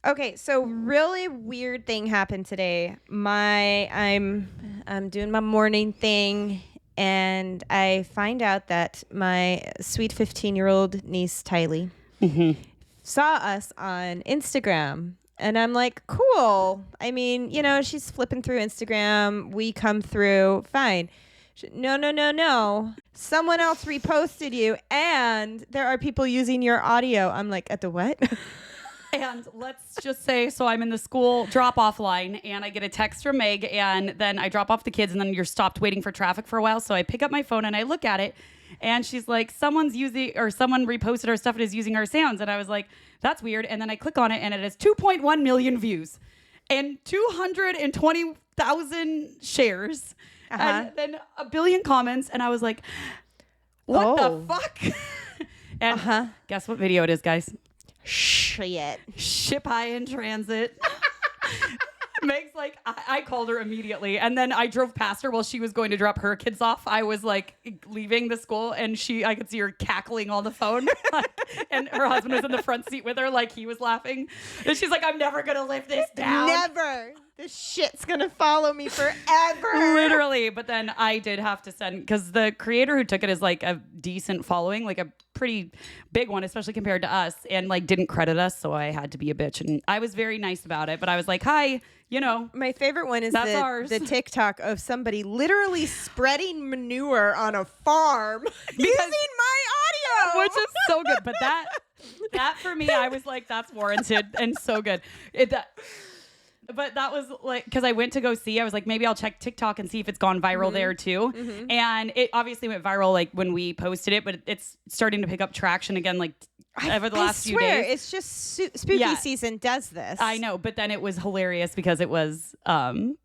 Okay, so really weird thing happened today. I'm doing my morning thing, and I find out that my sweet 15-year-old niece Tylee saw us on Instagram, and I'm like, cool. I mean, she's flipping through Instagram. We come through, fine. No, no, no, no. Someone else reposted you, and there are people using your audio. I'm like, at the what? And let's just say, so I'm in the school drop-off line, and I get a text from Meg, and then I drop off the kids, and then you're stopped waiting for traffic for a while. So I pick up my phone, and I look at it, and she's like, someone reposted our stuff and is using our sounds. And I was like, that's weird. And then I click on it, and it has 2.1 million views and 220,000 shares. And then a billion comments, and I was like, what the fuck? And guess what video it is, guys? Shit. Ship High in Transit. Meg's like, I called her immediately, and then I drove past her while she was going to drop her kids off. I was like leaving the school, and I could see her cackling on the phone, and her husband was in the front seat with her, like he was laughing. And she's like, I'm never gonna live this down. Never. This shit's gonna follow me forever. Literally. But then I did have to send, because the creator who took it is like a decent following, like a pretty big one, especially compared to us, and like didn't credit us, so I had to be a bitch. And I was very nice about it, but I was like, hi, My favorite one is ours. The TikTok of somebody literally spreading manure on a farm using my audio. Which is so good. But that for me, I was like, that's warranted and so good. But that was like, because I went to go see, I was like, maybe I'll check TikTok and see if it's gone viral there too. And it obviously went viral like when we posted it, but it's starting to pick up traction again, like over the last few days. It's just spooky season does this. I know, but then it was hilarious because it was the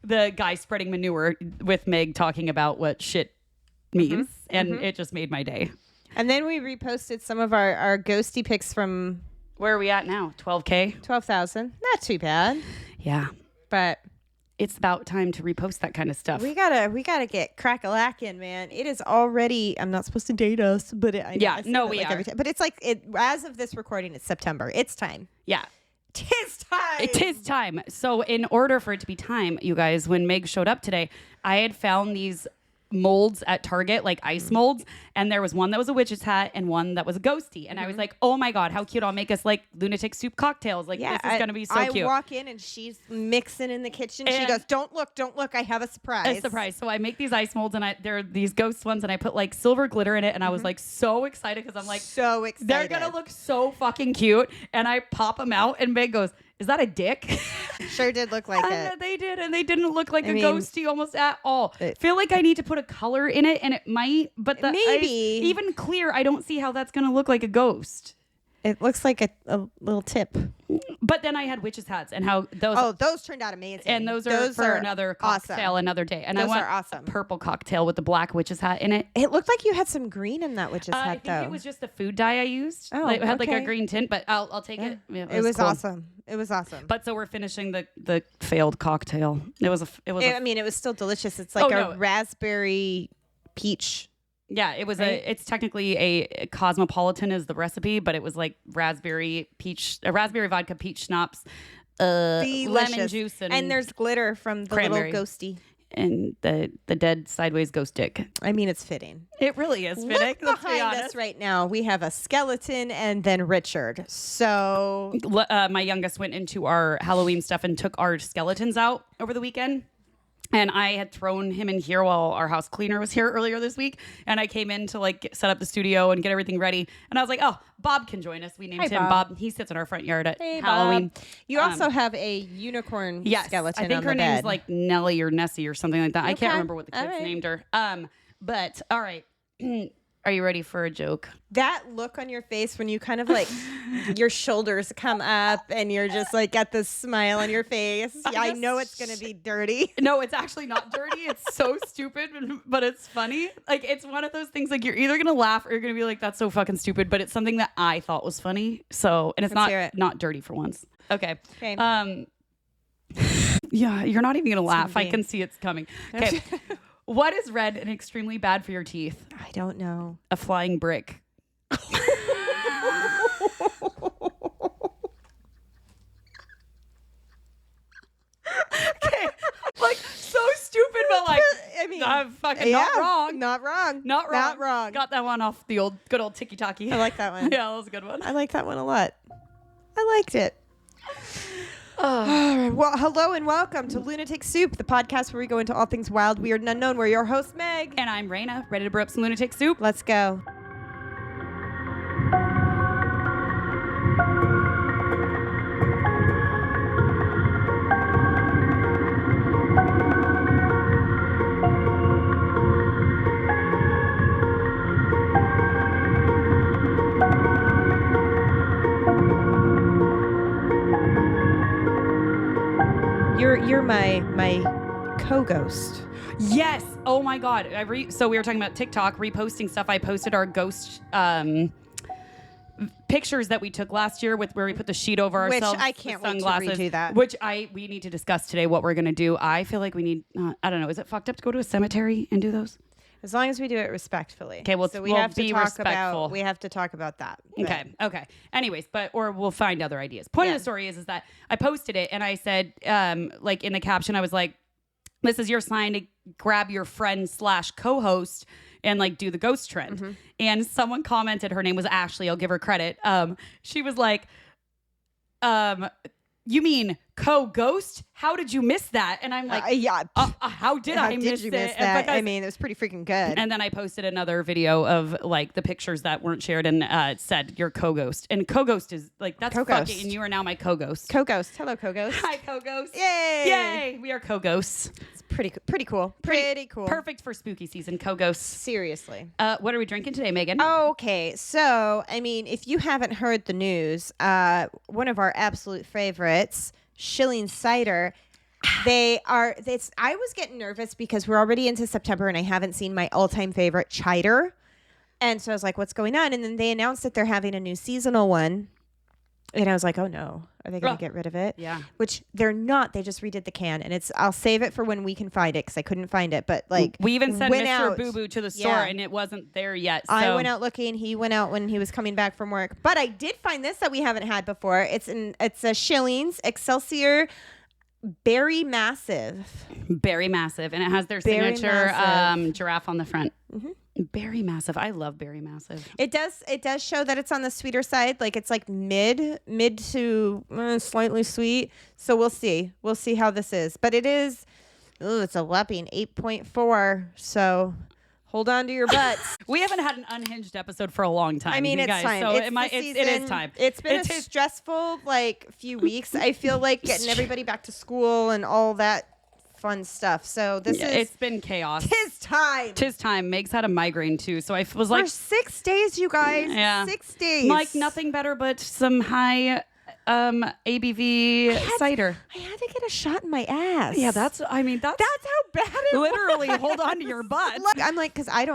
guy spreading manure with Meg talking about what shit means, and it just made my day. And then we reposted some of our ghosty pics from... Where are we at now? 12K? 12,000. Not too bad. Yeah. But it's about time to repost that kind of stuff. We gotta get crack-a-lackin', man. It is already... I'm not supposed to date us, but we are. But it's like, as of this recording, it's September. It's time. Yeah. Tis time. It is time. So in order for it to be time, you guys, when Meg showed up today, I had found these molds at Target, like ice molds, and there was one that was a witch's hat and one that was a ghosty, and I was like, oh my god, how cute. I'll make us like lunatic soup cocktails, like this is gonna be so cute. I walk in and she's mixing in the kitchen, she goes, don't look, I have a surprise. So I make these ice molds, and they're these ghost ones, and I put like silver glitter in it, and I was like so excited, because I'm like, so excited, they're gonna look so fucking cute. And I pop them out, and Meg goes, is that a dick? Sure did look like it. They did, and they didn't look like a ghosty almost at all. I feel like I need to put a color in it, and it might, but even clear, I don't see how that's going to look like a ghost. It looks like a little tip. But then I had witches hats, and how those... those turned out amazing. And those are for another cocktail another day. And those I want are awesome. A purple cocktail with the black witches hat in it. It looked like you had some green in that witch's hat, though. I think it was just the food dye I used. It had like a green tint, but I'll take it. Yeah, it was cool. awesome. It was awesome. But so we're finishing the failed cocktail. It was still delicious. It's like a raspberry peach. Yeah, it was it's technically a cosmopolitan is the recipe, but it was like raspberry vodka peach schnapps, lemon juice, and there's glitter from the cranberry. Little ghosty. And the dead sideways ghost dick. I mean, it's fitting. It really is fitting. Look behind us right now. We have a skeleton and then Richard. So my youngest went into our Halloween stuff and took our skeletons out over the weekend. And I had thrown him in here while our house cleaner was here earlier this week. And I came in to like set up the studio and get everything ready. And I was like, oh, Bob can join us. We named him Bob. He sits in our front yard at Halloween. Bob. You also have a unicorn skeleton on the bed. I think her name's like Nellie or Nessie or something like that. Okay. I can't remember what the kids named her. But all right. Are you ready for a joke? That look on your face when you kind of like your shoulders come up and you're just like got this smile on your face. Yeah, I know it's going to be dirty. No, it's actually not dirty. It's so stupid, but it's funny. Like it's one of those things like you're either going to laugh or you're going to be like, that's so fucking stupid. But it's something that I thought was funny. So, and it's not dirty for once. Okay. Yeah, you're not even going to laugh. I can see it's coming. Okay. What is red and extremely bad for your teeth? I don't know. A flying brick. I'm fucking not wrong. Not wrong. Not wrong. Not wrong. Got that one off the good old tiki-taki. I like that one. Yeah, that was a good one. I like that one a lot. I liked it. All right. Well, hello and welcome to Lunatic Soup, the podcast where we go into all things wild, weird, and unknown. We're your host, Meg. And I'm Raina, ready to brew up some lunatic soup. Let's go. You're my co-ghost. Yes. Oh my God. So we were talking about TikTok, reposting stuff. I posted our ghost pictures that we took last year with where we put the sheet over ourselves. Which I can't wait to sunglasses, redo that. Which we need to discuss today what we're going to do. I feel like we need, I don't know, is it fucked up to go to a cemetery and do those? As long as we do it respectfully. Okay, so we have to be talk respectful. about. We have to talk about that. Okay. Anyways, or we'll find other ideas. Point of the story is that I posted it and I said, like in the caption, I was like, "This is your sign to grab your friend / co-host and like do the ghost trend." Mm-hmm. And someone commented, her name was Ashley. I'll give her credit. She was like, "You mean co-ghost? How did you miss that?" And I'm like, how did I miss you miss it? that? Because, I mean, it was pretty freaking good. and then I posted another video of like the pictures that weren't shared and said your co-ghost. And co-ghost is like, that's Co-ghost. fucking, and you are now my co-ghost. Co-ghost. Hello, co-ghost. Hi, co-ghost. Yay! Yay! We are co-ghosts. It's pretty cool. Pretty cool. Perfect for spooky season, co-ghosts. Seriously. What are we drinking today, Megan? Okay, so I mean, if you haven't heard the news, one of our absolute favorites, Schilling Cider, I was getting nervous because we're already into September and I haven't seen my all-time favorite cider, and so I was like, "What's going on?" And then they announced that they're having a new seasonal one, and I was like, "Oh no, are they going to get rid of it?" Yeah. Which they're not. They just redid the can, and I'll save it for when we can find it because I couldn't find it. But like, we even sent went Mr. out- Boo Boo to the store Yeah. and it wasn't there yet. So. I went out looking. He went out when he was coming back from work. But I did find this that we haven't had before. It's a Schillings Excelsior Berry Massive. Berry Massive, and it has their Berry signature Massive. giraffe on the front. Mm-hmm. Berry Massive. I love Berry Massive. It does show that it's on the sweeter side. Like it's like mid to slightly sweet. So we'll see. We'll see how this is. But it is. Ooh, it's a whopping 8.4. So hold on to your butts. We haven't had an unhinged episode for a long time. I mean, you it's guys, time. So It's it the is season. time. It's been It a is- stressful few weeks. I feel like getting everybody back to school and all that fun stuff. So it's been chaos. tis time. Tis time. Meg's had a migraine too, so I was For like, 6 days, you guys. Yeah. 6 days. like nothing better but some high ABV cider. I had to get a shot in my ass. Yeah, that's how bad it literally hold on to your butt. Look, I'm like, because I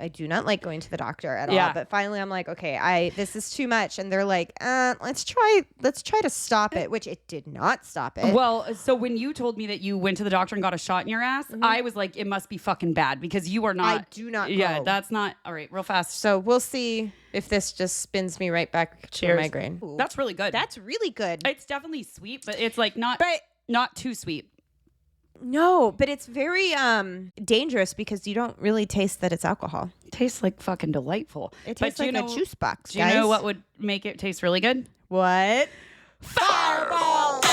do not like going to the doctor at Yeah. all. But finally, I'm like, okay, this is too much, and they're like, let's try to stop it, which it did not stop it. Well, so when you told me that you went to the doctor and got a shot in your ass, I was like, it must be fucking bad because you are not. I do not Yeah, go. that's not all right. Real fast. So we'll see if this just spins me right back to a Cheers. migraine. That's really good. That's really good. It's definitely sweet, but it's like not too sweet. No, but it's very dangerous because you don't really taste that it's alcohol. It tastes like fucking delightful. It tastes But like a juice box, Do you guys. know what would make it taste really good? What? Fireball. But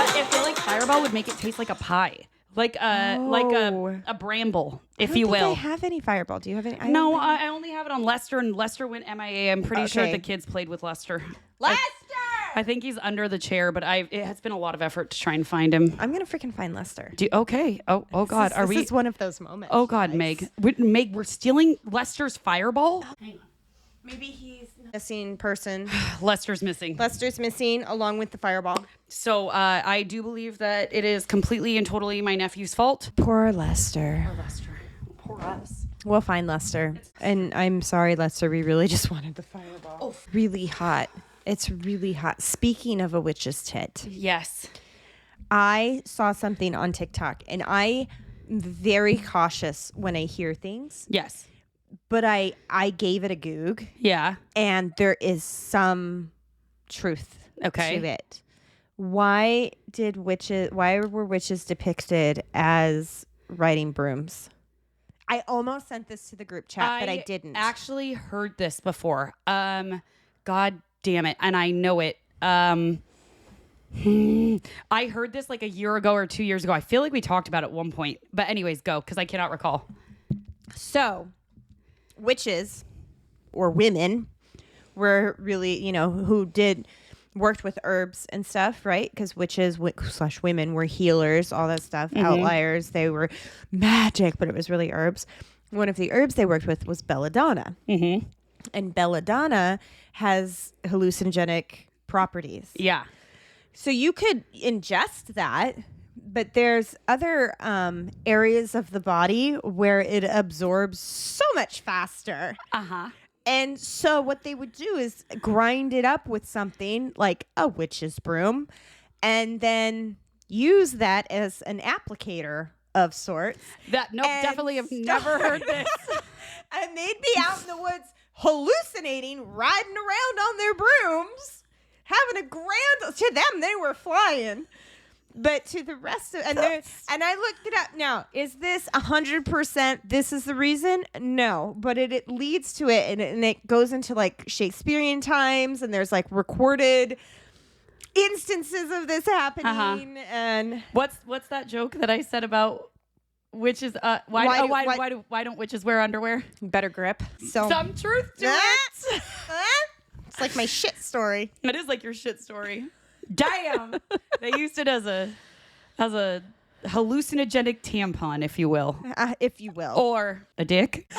I feel like Fireball would make it taste like a pie, like a bramble, if you I will. don't think I have any Fireball. Do you have any? No, I only have it on Lester, and Lester went MIA. I'm pretty sure Okay. the kids played with Lester. Lester! I think he's under the chair, but it has been a lot of effort to try and find him. I'm gonna freaking find Lester. Okay. Oh God. This is one of those moments. Oh God, guys. Meg, we're stealing Lester's Fireball. Maybe he's a missing person. Lester's missing. Lester's missing along with the Fireball. So I do believe that it is completely and totally my nephew's fault. Poor Lester. Lester. Poor us. We'll find Lester. And I'm sorry, Lester. We really just wanted the Fireball. Oh, really hot. It's really hot. Speaking of a witch's tit, Yes. I saw something on TikTok, and I'm very cautious when I hear things, Yes. but I gave it a goog, Yeah. and there is some truth Okay. to it. Why were witches depicted as riding brooms? I almost sent this to the group chat, but I didn't. Actually heard this before. God damn it. And I know it. I heard this like a year ago or 2 years ago. I feel like we talked about it at one point. But anyways, go, because I cannot recall. So, witches or women were really, who worked with herbs and stuff, right? Because witches / women were healers, all that stuff, outliers. They were magic, but it was really herbs. One of the herbs they worked with was belladonna. Mm-hmm. And belladonna has hallucinogenic properties. Yeah. So you could ingest that, but there's other areas of the body where it absorbs so much faster. Uh-huh. And so what they would do is grind it up with something like a witch's broom and then use that as an applicator of sorts. Definitely have never heard this. And they'd be out in the woods hallucinating, riding around on their brooms, having a grand, to them, they were flying. But to the rest of, and I looked it up. Now, is this 100%? This is the reason? No, but it leads to it, and it goes into like Shakespearean times, and there's like recorded instances of this happening. And what's that joke that I said about witches? Why don't witches wear underwear? Better grip. So Some truth to it. It's like my shit story. It is like your shit story. Damn. They used it as a hallucinogenic tampon, if you will. Or a dick.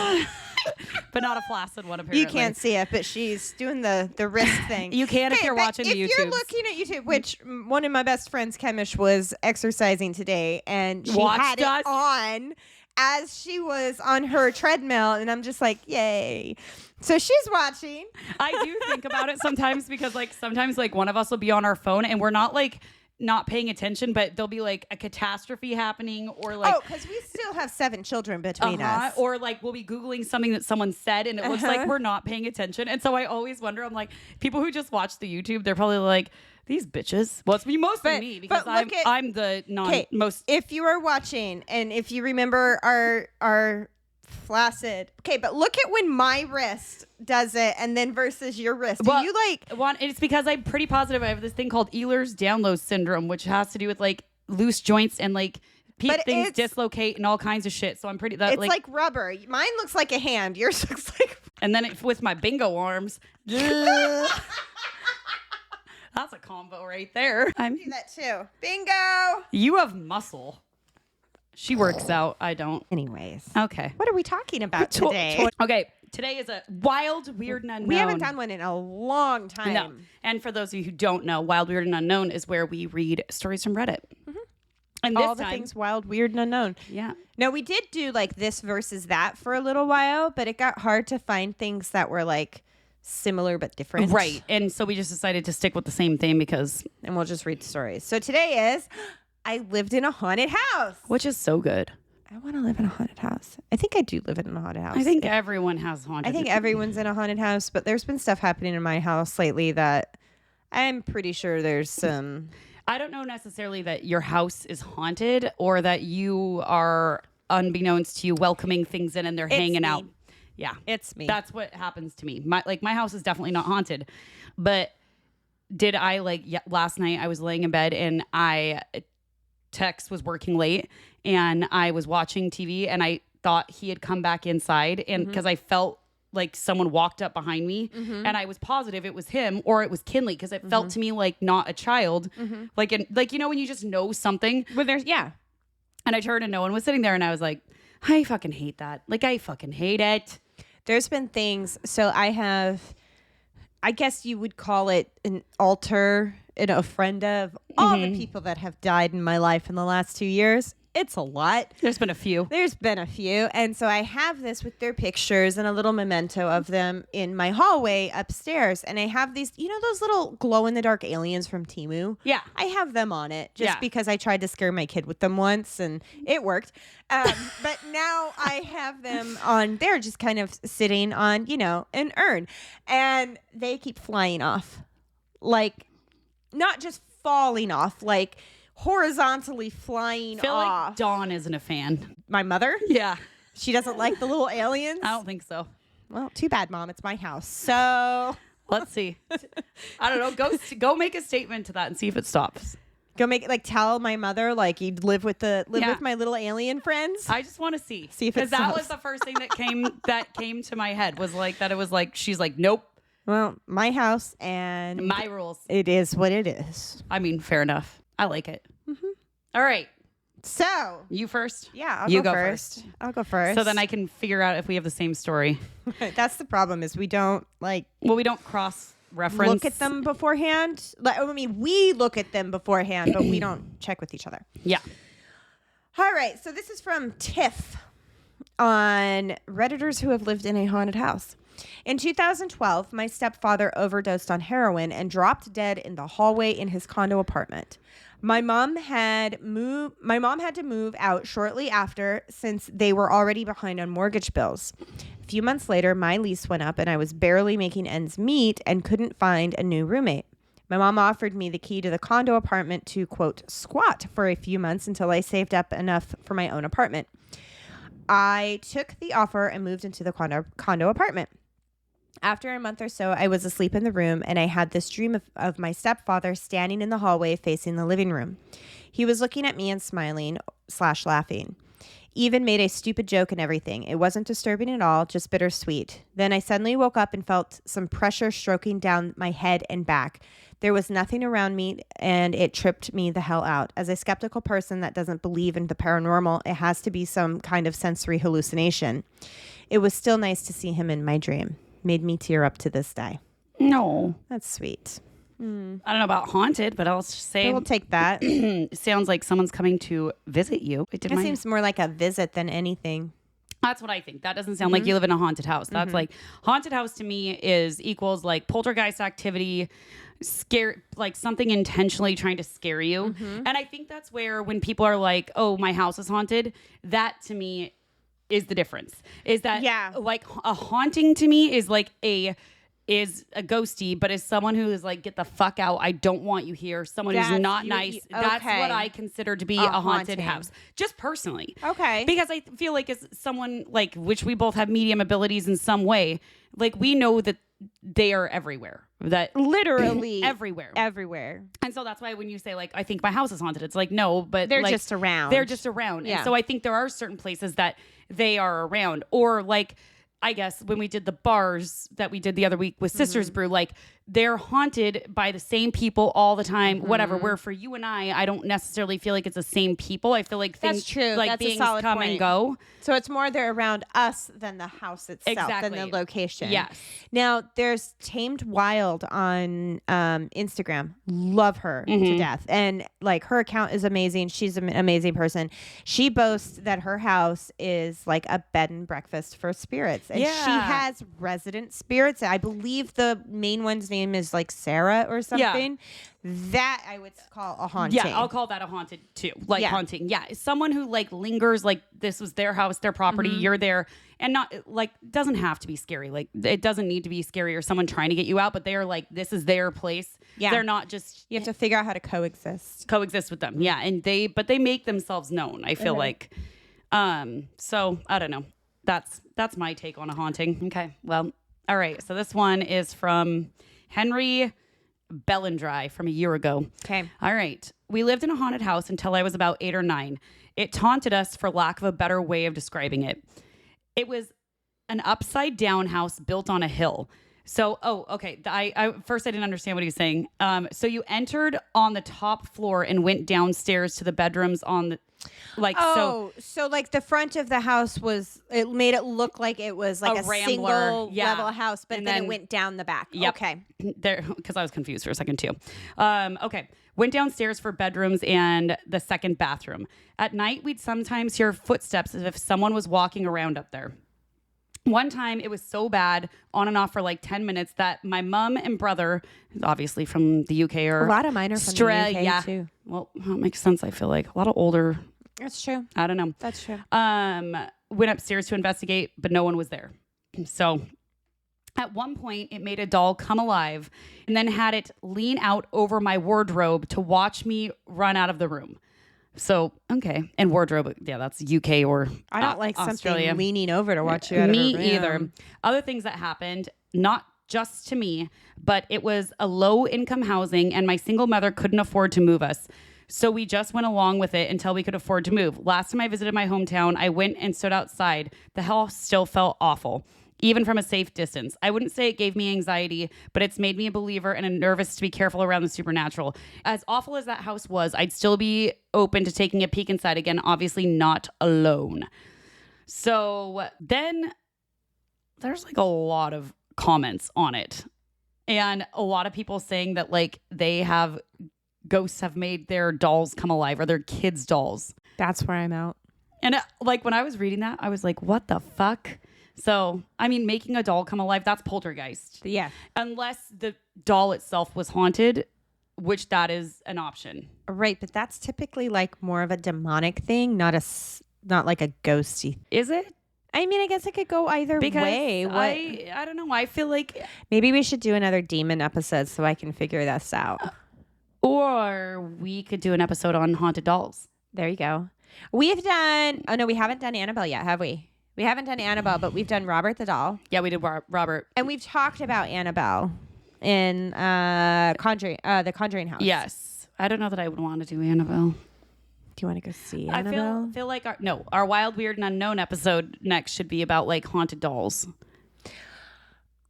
But not a flaccid one, apparently. You can't see it, but she's doing the wrist thing. You can if you're watching the YouTube. If you're looking at YouTube, which one of my best friends, Kemish, was exercising today, and she had it on as she was on her treadmill, and I'm just like, yay. So she's watching. I do think about it sometimes because sometimes one of us will be on our phone and we're not not paying attention, but there'll be like a catastrophe happening or because we still have 7 children between us. Or we'll be Googling something that someone said and it looks like we're not paying attention. And so I always wonder, I'm like, people who just watch the YouTube, they're probably like, these bitches. Well, it's mostly me because I'm the most. If you are watching and if you remember our flaccid. Okay, but look at when my wrist does it and then versus your wrist. Do you it's because I'm pretty positive I have this thing called Ehlers-Danlos syndrome, which has to do with loose joints and things dislocate and all kinds of shit. So I'm pretty it's like rubber. Mine looks like a hand. Yours looks like and then with my bingo arms. That's a combo right there. I do that too. Bingo. You have muscle. She works out. I don't. Anyways. Okay. What are we talking about today? Okay. Today is a wild, weird, and unknown. We haven't done one in a long time. No. And for those of you who don't know, Wild, Weird, and Unknown is where we read stories from Reddit. Mm-hmm. And all the things wild, weird, and unknown. Yeah. No, we did do this versus that for a little while, but it got hard to find things that were similar but different. Right. And so we just decided to stick with the same thing and we'll just read stories. So today is I lived in a haunted house. Which is so good. I want to live in a haunted house. I think I do live in a haunted house. I think everyone has haunted. I think everyone's in a haunted house, but there's been stuff happening in my house lately that I'm pretty sure there's some. I don't know necessarily that your house is haunted or that you are, unbeknownst to you, welcoming things in and they're hanging out. Yeah. It's me. That's what happens to me. My house is definitely not haunted. But did I last night I was laying in bed and Tex was working late and I was watching TV and I thought he had come back inside and because I felt like someone walked up behind me and I was positive it was him or it was Kinley because it felt to me like not a child when you just know something when there's and I turned and no one was sitting there and I was like I fucking hate that I fucking hate it. There's been things so I guess you would call it an altar a friend of all the people that have died in my life in the last 2 years. It's a lot. There's been a few. And so I have this with their pictures and a little memento of them in my hallway upstairs. And I have these, those little glow in the dark aliens from Temu. Yeah. I have them on it just because I tried to scare my kid with them once and it worked. But now I have them on, they're just kind of sitting on, an urn. And they keep flying off. Not just falling off, like horizontally flying I feel off. like Dawn isn't a fan. My mother? Yeah. She doesn't like the little aliens? I don't think so. Well, too bad, Mom. It's my house. So Let's see. I don't know. Go make a statement to that and see if it stops. go make it, like, tell my mother, like, you'd live with Yeah. with my little alien friends. I just want to see. See if it Because that was stops. the first thing that came to my head was like that. It was like she's like, nope, Well, my house, and my rules. it is what it is. I mean, fair enough. I like it. All right, So, you first. yeah, I'll You go go first. I'll go first. So then I can figure out if we have the same story. That's the problem, is we don't, like, Well, we don't cross reference. look at them beforehand. Like, I mean, we look at them beforehand, but we don't check with each other. Yeah. All right, so this is from Tiff on Redditors who have lived in a haunted house. In 2012, my stepfather overdosed on heroin and dropped dead in the hallway in his condo apartment. My mom had to move out shortly after, since they were already behind on mortgage bills. A few months later, my lease went up and I was barely making ends meet and couldn't find a new roommate. My mom offered me the key to the condo apartment to, quote, squat for a few months until I saved up enough for my own apartment. I took the offer and moved into the condo apartment. After a month or so, I was asleep in the room and I had this dream of my stepfather standing in the hallway facing the living room. He was looking at me and smiling / laughing. Even made a stupid joke and everything. It wasn't disturbing at all, just bittersweet. Then I suddenly woke up and felt some pressure stroking down my head and back. There was nothing around me and it tripped me the hell out. As a skeptical person that doesn't believe in the paranormal, it has to be some kind of sensory hallucination. It was still nice to see him in my dream. Made me tear up to this day. No. That's sweet. I don't know about haunted, but I'll just say We'll take that. it sounds like someone's coming to visit you. It did It seems more like a visit than anything. That's what I think. That doesn't sound like you live in a haunted house. That's like haunted house to me is equals like poltergeist activity, scare, like something intentionally trying to scare you. And I think that's where when people are like, "Oh, my house is haunted," that to me is the difference. Is that like a haunting to me is like a ghosty, but is someone who is like, get the fuck out. I don't want you here. Someone who's not nice. That's what I consider to be a haunted house. Just personally. Okay. Because I feel like as someone like, which we both have medium abilities in some way, like we know that they are everywhere. That literally everywhere. And so that's why when you say like, I think my house is haunted, it's like, no, but they're like, just around. They're just around. Yeah. And so I think there are certain places that they are around. Or like, I guess when we did the bars that we did the other week with Sisters Brew, like they're haunted by the same people all the time, whatever. Where for you and I don't necessarily feel like it's the same people. I feel like things That's true. like That's a beings solid come point. and go. So it's more they're around us than the house itself, than the location. Yes. Now there's Tamed Wild on Instagram. Love her to death, and like her account is amazing. She's an amazing person. She boasts that her house is like a bed and breakfast for spirits, and she has resident spirits. I believe the main one's name is like Sarah or something. That I would call a haunting. Yeah, I'll call that a haunted too. Like Yeah. haunting. Yeah. Someone who like lingers, like this was their house, their property, you're there. And not like doesn't have to be scary. Like it doesn't need to be scary or someone trying to get you out, but they're like, this is their place. Yeah. They're not just You have to figure out how to coexist. coexist with them. Yeah. And but they make themselves known, I feel like. So I don't know. That's my take on a haunting. Okay. Well, all right. So this one is from Henry Bellendry from a year ago. Okay. All right. We lived in a haunted house until I was about 8 or 9. It taunted us, for lack of a better way of describing it. It was an upside down house built on a hill. So, okay. I first I didn't understand what he was saying. So you entered on the top floor and went downstairs to the bedrooms on the so like the front of the house it made it look like it was like a rambler, single level house, but and then it then- went down the back. Yep. Okay. There, because I was confused for a second too. Okay. Went downstairs for bedrooms and the second bathroom. At night, we'd sometimes hear footsteps as if someone was walking around up there. One time, it was so bad, on and off for like 10 minutes, that my mom and brother, obviously from the UK, or A lot of mine are from the UK too. Well, that makes sense. I feel like a lot of older. That's true. I don't know. That's true. Went upstairs to investigate, but no one was there. So At one point, it made a doll come alive and then had it lean out over my wardrobe to watch me run out of the room. So, okay. And wardrobe, yeah, that's UK or I don't like Australia. something leaning over to watch you out of Me a room. either. Other things that happened, not just to me, but it was a low income housing and my single mother couldn't afford to move us. So we just went along with it until we could afford to move. Last time I visited my hometown, I went and stood outside. The house still felt awful, even from a safe distance. I wouldn't say it gave me anxiety, but it's made me a believer and a nervous to be careful around the supernatural. As awful as that house was, I'd still be open to taking a peek inside again, obviously not alone. So then there's like a lot of comments on it. And a lot of people saying that like ghosts have made their dolls come alive or their kids' dolls. That's where I'm out. And like when I was reading that, I was like, what the fuck? So, I mean, making a doll come alive, that's poltergeist. Yeah. Unless the doll itself was haunted, which that is an option. Right, but that's typically like more of a demonic thing, not like a ghosty. Is it? I mean, I guess it could go either Because way. I don't know. I feel like... Maybe we should do another demon episode so I can figure this out. Or we could do an episode on haunted dolls. There you go. We've done... Oh, no, we haven't done Annabelle yet, have we? We haven't done Annabelle, but we've done Robert the Doll. Yeah, we did Robert. And we've talked about Annabelle in the Conjuring House. Yes. I don't know that I would want to do Annabelle. Do you want to go see Annabelle? I feel like our Wild, Weird, and Unknown episode next should be about like haunted dolls.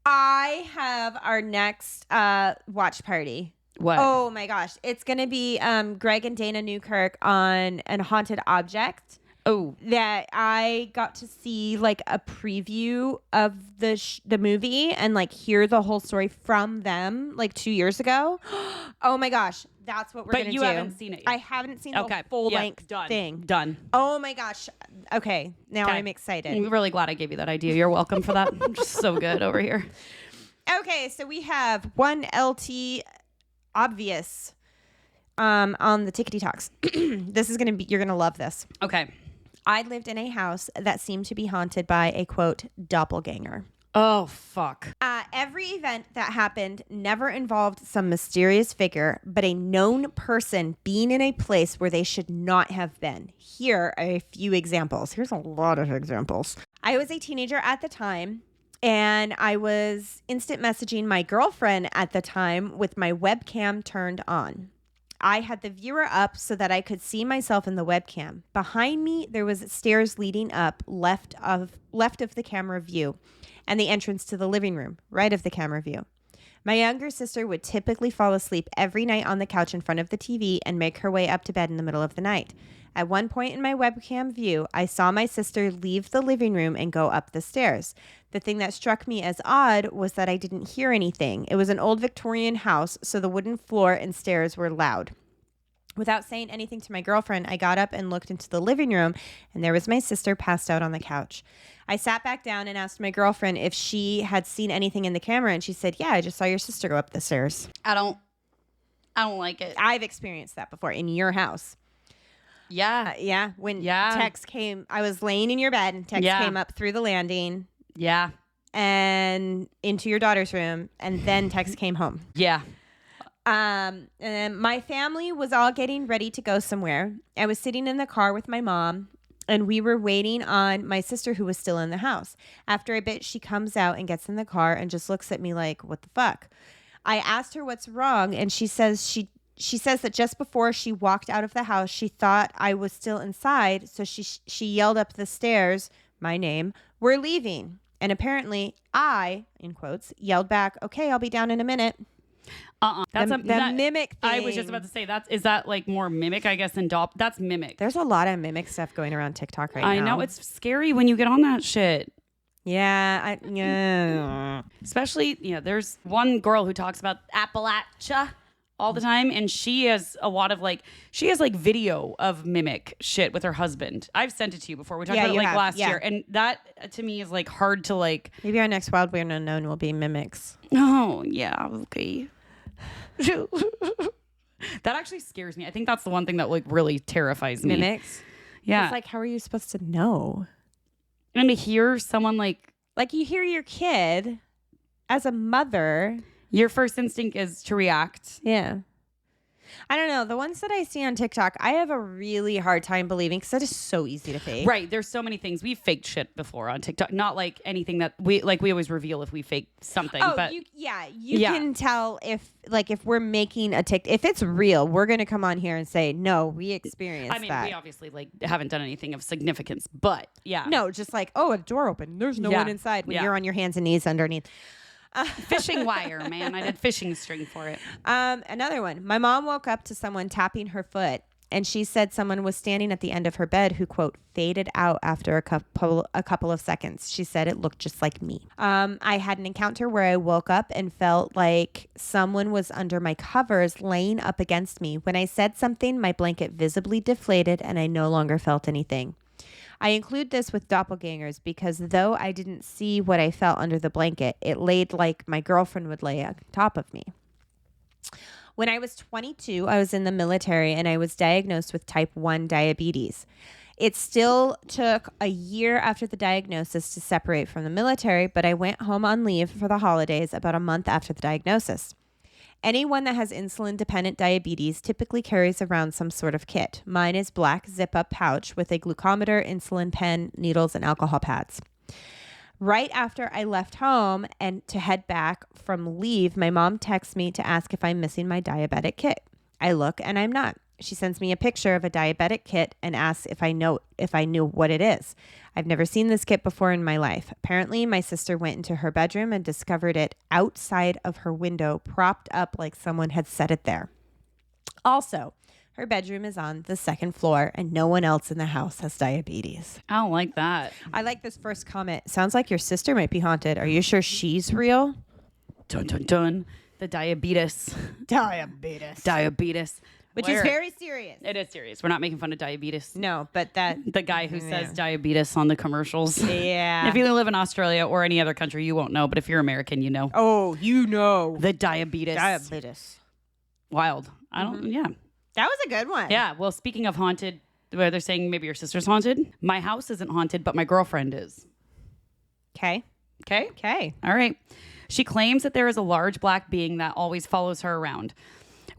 I have our next watch party. What? Oh my gosh. It's going to be Greg and Dana Newkirk on an haunted object. Oh, That I got to see like a preview of the movie and like hear the whole story from them like 2 years ago. Oh my gosh. That's what we're going to do. But you haven't seen it yet. I haven't seen the full length thing. Done. Oh my gosh. Okay. Now Okay. I'm excited. I'm really glad I gave you that idea. You're welcome for that. I'm just so good over here. Okay. So we have one LT obvious on the Tickety Talks. This is going to be, you're going to love this. Okay. I lived in a house that seemed to be haunted by a quote doppelganger. Oh, fuck. Every event that happened never involved some mysterious figure, but a known person being in a place where they should not have been. Here are a few examples. Here's a lot of examples. I was a teenager at the time, and I was instant messaging my girlfriend at the time with my webcam turned on. I had the viewer up so that I could see myself in the webcam. Behind me, there was stairs leading up left of the camera view and the entrance to the living room, right of the camera view. My younger sister would typically fall asleep every night on the couch in front of the TV and make her way up to bed in the middle of the night. At one point in my webcam view, I saw my sister leave the living room and go up the stairs. The thing that struck me as odd was that I didn't hear anything. It was an old Victorian house, so the wooden floor and stairs were loud. Without saying anything to my girlfriend, I got up and looked into the living room, and there was my sister passed out on the couch. I sat back down and asked my girlfriend if she had seen anything in the camera, and she said, "Yeah, I just saw your sister go up the stairs." I don't like it. I've experienced that before in your house. Yeah. Yeah, when Yeah. Tex came, I was laying in your bed, and Tex Yeah. came up through the landing Yeah. and into your daughter's room, and then Tex came home. Yeah. And my family was all getting ready to go somewhere. I was sitting in the car with my mom, and we were waiting on my sister who was still in the house. After a bit, she comes out and gets in the car and just looks at me like, "What the fuck?" I asked her what's wrong, and she says that just before she walked out of the house, she thought I was still inside, so she yelled up the stairs, my name, "We're leaving." And apparently I, in quotes, yelled back, "Okay, I'll be down in a minute." That's the mimic thing. I was just about to say is that like more mimic, I guess, than that's mimic. There's a lot of mimic stuff going around TikTok right now. I know it's scary when you get on that shit. Yeah. Especially, there's one girl who talks about Appalachia all the time, and she has a lot of video of mimic shit with her husband. I've sent it to you before. We talked about it last year, and that to me is like hard to like. Maybe our next Wild Weird Unknown will be mimics. Oh yeah, okay. That actually scares me. I think that's the one thing that like really terrifies me. Mimics. Yeah. It's like, how are you supposed to know? And to hear someone like you hear your kid, as a mother, Your first instinct is to react. yeah. I don't know. The ones that I see on TikTok, I have a really hard time believing because that is so easy to fake. Right. There's so many things. We've faked shit before on TikTok. Not like anything that we always reveal if we fake something. Oh, but you Yeah. can tell if we're making a TikTok, if it's real, we're going to come on here and say, no, we experienced I mean, that. we obviously like haven't done anything of significance, but yeah. No, just like, oh, a door open. There's no Yeah. one inside when Yeah. you're on your hands and knees underneath. Fishing wire, man. I did fishing string for it. Another one. My mom woke up to someone tapping her foot, and she said someone was standing at the end of her bed who, quote, faded out after a couple of seconds. She said it looked just like me. I had an encounter where I woke up and felt like someone was under my covers laying up against me. When I said something, my blanket visibly deflated and I no longer felt anything. I include this with doppelgangers because though I didn't see what I felt under the blanket, it laid like my girlfriend would lay on top of me. When I was 22, I was in the military and I was diagnosed with type 1 diabetes. It still took a year after the diagnosis to separate from the military, but I went home on leave for the holidays about a month after the diagnosis. Anyone that has insulin-dependent diabetes typically carries around some sort of kit. Mine is black zip-up pouch with a glucometer, insulin pen, needles, and alcohol pads. Right after I left home and to head back from leave, my mom texts me to ask if I'm missing my diabetic kit. I look and I'm not. She sends me a picture of a diabetic kit and asks if I knew what it is. I've never seen this kit before in my life. Apparently, my sister went into her bedroom and discovered it outside of her window, propped up like someone had set it there. Also, her bedroom is on the second floor and no one else in the house has diabetes. I don't like that. I like this first comment. Sounds like your sister might be haunted. Are you sure she's real? Dun dun dun. The diabetes. Diabetes. Which is very serious. It is serious. We're not making fun of diabetes. No, but that... The guy who says diabetes on the commercials. Yeah. If you live in Australia or any other country, you won't know. But if you're American, you know. Oh, you know. The diabetes. Diabetes. Wild. I don't, yeah. That was a good one. Yeah. Well, speaking of haunted, where they're saying maybe your sister's haunted, my house isn't haunted, but my girlfriend is. Okay. Okay. Okay. All right. She claims that there is a large black being that always follows her around.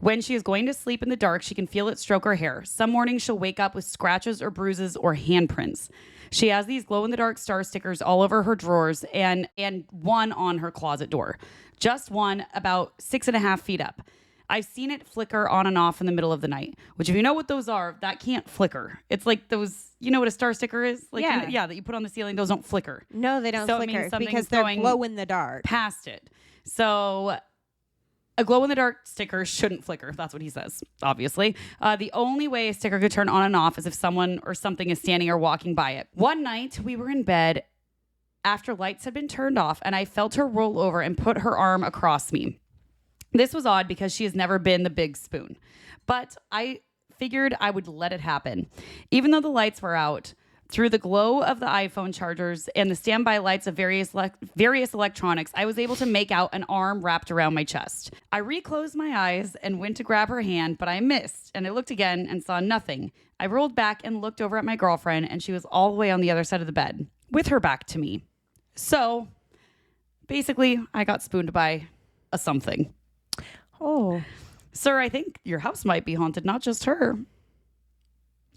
When she is going to sleep in the dark, she can feel it stroke her hair. Some mornings she'll wake up with scratches or bruises or handprints. She has these glow-in-the-dark star stickers all over her drawers and one on her closet door. Just one about 6.5 feet up. I've seen it flicker on and off in the middle of the night, which if you know what those are, that can't flicker. It's like those, you know what a star sticker is? Like, Yeah. That you put on the ceiling. Those don't flicker. No, they don't So it flicker means something's because they're going glow in the dark. Past it. So a glow-in-the-dark sticker shouldn't flicker. That's what he says, obviously. The only way a sticker could turn on and off is if someone or something is standing or walking by it. One night, we were in bed after lights had been turned off, and I felt her roll over and put her arm across me. This was odd because she has never been the big spoon. But I figured I would let it happen. Even though the lights were out, through the glow of the iPhone chargers and the standby lights of various electronics, I was able to make out an arm wrapped around my chest. I reclosed my eyes and went to grab her hand, but I missed, and I looked again and saw nothing. I rolled back and looked over at my girlfriend, and she was all the way on the other side of the bed, with her back to me. So, basically, I got spooned by a something. Oh. Sir, I think your house might be haunted, not just her.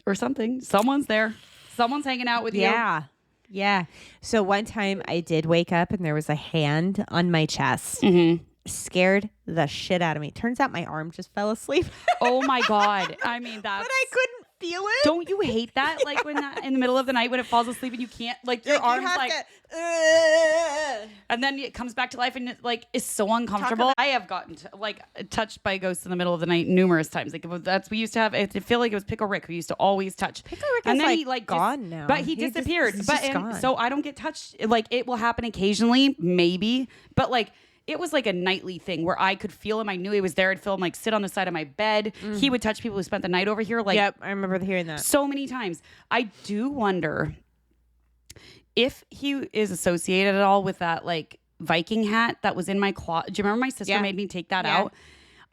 Or something. Someone's there. Someone's hanging out with you. Yeah. Yeah. So one time I did wake up and there was a hand on my chest. Mm-hmm. Scared the shit out of me. Turns out my arm just fell asleep. Oh my God. I mean, that's... But I couldn't feel it. Don't you hate that? Like when that, in the middle of the night when it falls asleep and you can't, like your arm's like... And then it comes back to life and it like is so uncomfortable. I have gotten touched by ghosts in the middle of the night numerous times. Like we used to have. I feel like it was Pickle Rick who used to always touch. Pickle Rick and is then he gone now. But he disappeared. He's but just gone. so I don't get touched. Like it will happen occasionally, maybe. But like it was like a nightly thing where I could feel him. I knew he was there. I'd feel him like sit on the side of my bed. He would touch people who spent the night over here. Like yep, I remember hearing that so many times. I do wonder if he is associated at all with that like Viking hat that was in my closet. Do you remember my sister made me take that out?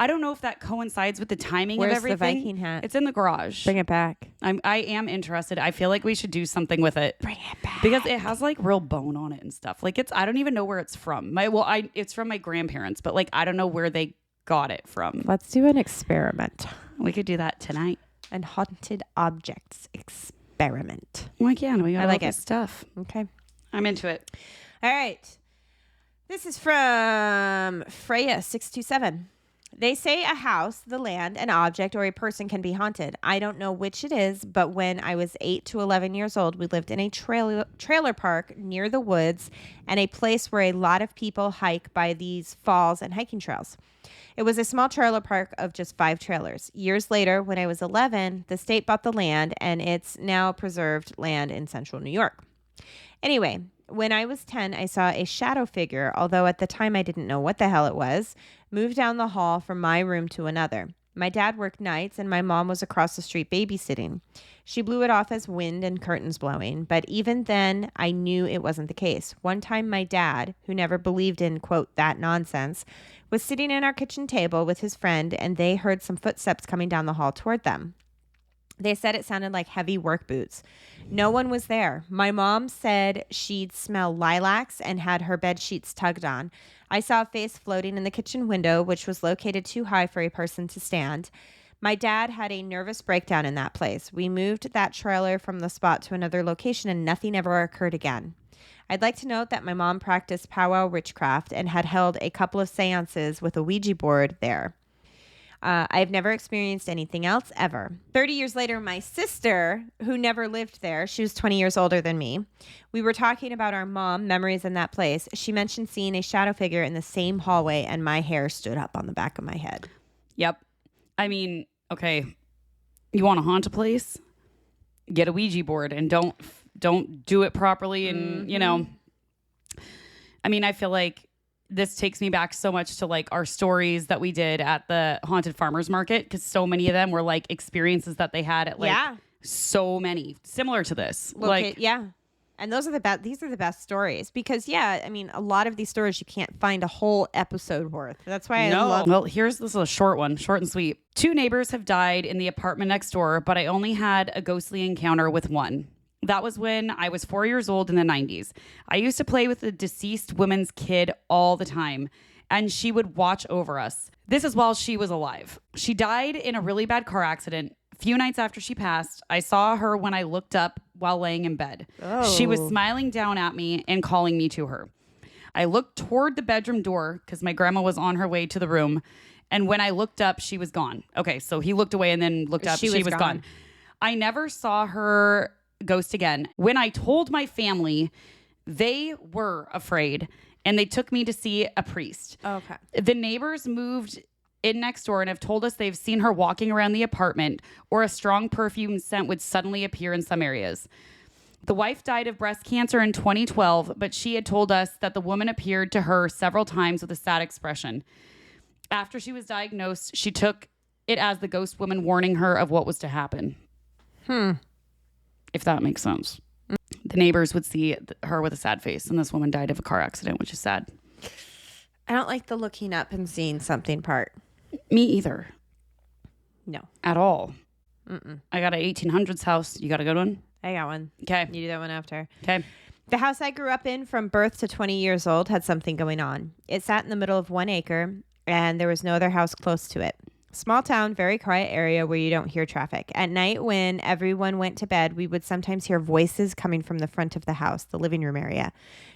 I don't know if that coincides with the timing Where's of everything. the Viking hat? It's in the garage. Bring it back. I am interested. I feel like we should do something with it. Bring it back. Because it has like real bone on it and stuff. Like I don't even know where it's from. It's from my grandparents, but like I don't know where they got it from. Let's do an experiment. We could do that tonight. An haunted objects experiment. Why can't we? Got I like all it. this stuff. Okay. I'm into it. All right. This is from Freya627. They say a house, the land, an object, or a person can be haunted. I don't know which it is, but when I was 8 to 11 years old, we lived in a trailer park near the woods and a place where a lot of people hike by these falls and hiking trails. It was a small trailer park of just 5 trailers. Years later, when I was 11, the state bought the land, and it's now preserved land in central New York. Anyway, when I was 10, I saw a shadow figure, although at the time I didn't know what the hell it was, move down the hall from my room to another. My dad worked nights and my mom was across the street babysitting. She blew it off as wind and curtains blowing, but even then I knew it wasn't the case. One time my dad, who never believed in, quote, that nonsense, was sitting at our kitchen table with his friend and they heard some footsteps coming down the hall toward them. They said it sounded like heavy work boots. No one was there. My mom said she'd smell lilacs and had her bed sheets tugged on. I saw a face floating in the kitchen window, which was located too high for a person to stand. My dad had a nervous breakdown in that place. We moved that trailer from the spot to another location and nothing ever occurred again. I'd like to note that my mom practiced powwow witchcraft and had held a couple of seances with a Ouija board there. I've never experienced anything else ever. 30 years later, my sister, who never lived there, she was 20 years older than me, we were talking about our mom, memories in that place. She mentioned seeing a shadow figure in the same hallway, and my hair stood up on the back of my head. Yep. I mean, okay, you want to haunt a place? Get a Ouija board and don't do it properly. And, you know, I mean, I feel like this takes me back so much to like our stories that we did at the haunted farmers market, because so many of them were like experiences that they had at like so many similar to this. And those are the best. These are the best stories because I mean, a lot of these stories you can't find a whole episode worth. That's why I love. Well, this is a short one, short and sweet. 2 neighbors have died in the apartment next door, but I only had a ghostly encounter with one. That was when I was 4 years old in the 90s. I used to play with the deceased woman's kid all the time, and she would watch over us. This is while she was alive. She died in a really bad car accident. A few nights after she passed, I saw her when I looked up while laying in bed. Oh. She was smiling down at me and calling me to her. I looked toward the bedroom door because my grandma was on her way to the room, and when I looked up, she was gone. Okay, so he looked away and then looked up. She was gone. I never saw her ghost again. When I told my family, they were afraid and they took me to see a priest. Okay. The neighbors moved in next door and have told us they've seen her walking around the apartment, or a strong perfume scent would suddenly appear in some areas. The wife died of breast cancer in 2012, but she had told us that the woman appeared to her several times with a sad expression. After she was diagnosed, she took it as the ghost woman warning her of what was to happen. If that makes sense. The neighbors would see her with a sad face, and this woman died of a car accident, which is sad. I don't like the looking up and seeing something part. Me either. No. At all. I got an 1800s house. You got a good one? I got one. Okay. You do that one after. Okay. The house I grew up in from birth to 20 years old had something going on. It sat in the middle of 1 acre, and there was no other house close to it. Small town, very quiet area where you don't hear traffic. At night, when everyone went to bed, we would sometimes hear voices coming from the front of the house, the living room area.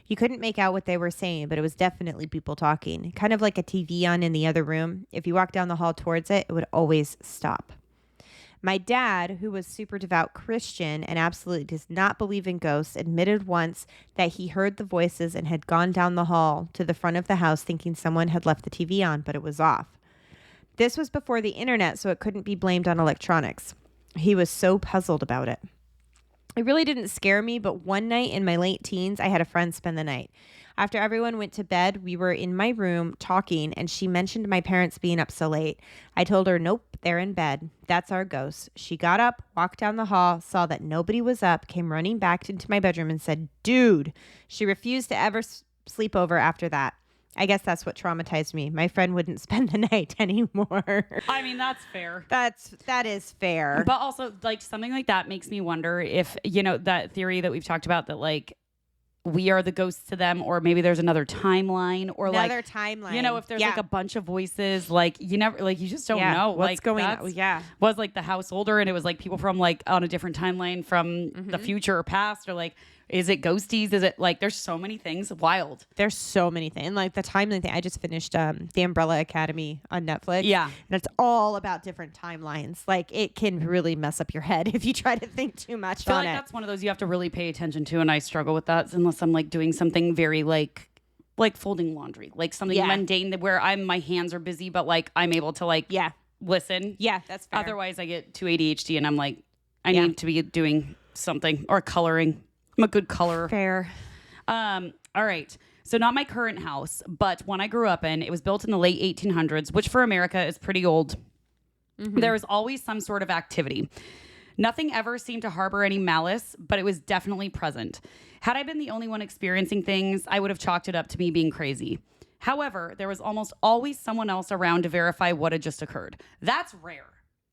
You couldn't make out what they were saying, but it was definitely people talking, kind of like a TV on in the other room. If you walked down the hall towards it, it would always stop. My dad, who was super devout Christian and absolutely does not believe in ghosts, admitted once that he heard the voices and had gone down the hall to the front of the house thinking someone had left the TV on, but it was off. This was before the internet, so it couldn't be blamed on electronics. He was so puzzled about it. It really didn't scare me, but one night in my late teens, I had a friend spend the night. After everyone went to bed, we were in my room talking, and she mentioned my parents being up so late. I told her, nope, they're in bed. That's our ghost. She got up, walked down the hall, saw that nobody was up, came running back into my bedroom and said, dude. She refused to ever sleep over after that. I guess that's what traumatized me. My friend wouldn't spend the night anymore. I mean, that's fair. That is fair. But also, like, something like that makes me wonder if, that theory that we've talked about that, like, we are the ghosts to them, or maybe there's another timeline, or another timeline. If there's like a bunch of voices, like you just don't know what's going on. Yeah. Was like the house older and it was like people from like on a different timeline from the future or past, or like, is it ghosties? Is it like, there's so many things wild. There's so many things. Like the timeline thing. I just finished The Umbrella Academy on Netflix. Yeah. And it's all about different timelines. Like it can really mess up your head if you try to think too much on it. That's one of those you have to really pay attention to. And I struggle with that unless I'm like doing something very like folding laundry, like something mundane where my hands are busy, but like I'm able to like listen. Yeah, that's fair. Otherwise I get too ADHD and I'm like, I need to be doing something or coloring. I'm a good colorer. Fair. All right. So not my current house, but one I grew up in. It was built in the late 1800s, which for America is pretty old. There was always some sort of activity. Nothing ever seemed to harbor any malice, but it was definitely present. Had I been the only one experiencing things, I would have chalked it up to me being crazy. However, there was almost always someone else around to verify what had just occurred. That's rare.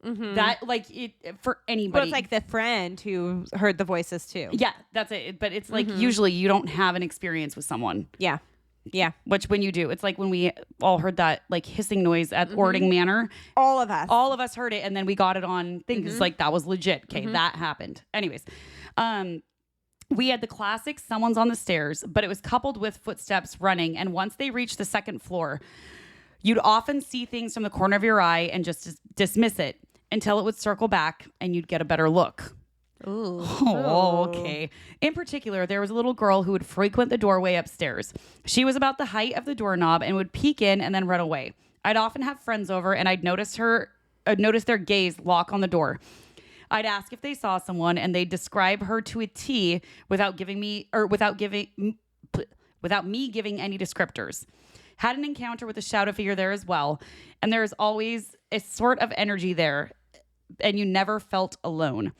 That like it for anybody. Well, it's like the friend who heard the voices too. Yeah, that's it. But it's like usually you don't have an experience with someone. Yeah. Yeah. Which when you do, it's like when we all heard that like hissing noise at Ording Manor. All of us heard it, and then we got it on things like that was legit. Okay, that happened. Anyways, we had the classic someone's on the stairs, but it was coupled with footsteps running. And once they reached the second floor, you'd often see things from the corner of your eye and just dismiss it until it would circle back and you'd get a better look. Ooh. Oh, okay. In particular, there was a little girl who would frequent the doorway upstairs. She was about the height of the doorknob and would peek in and then run away. I'd often have friends over and I'd notice their gaze lock on the door. I'd ask if they saw someone and they'd describe her to a T without me giving any descriptors. Had an encounter with a shadow figure there as well. And there's always a sort of energy there and you never felt alone.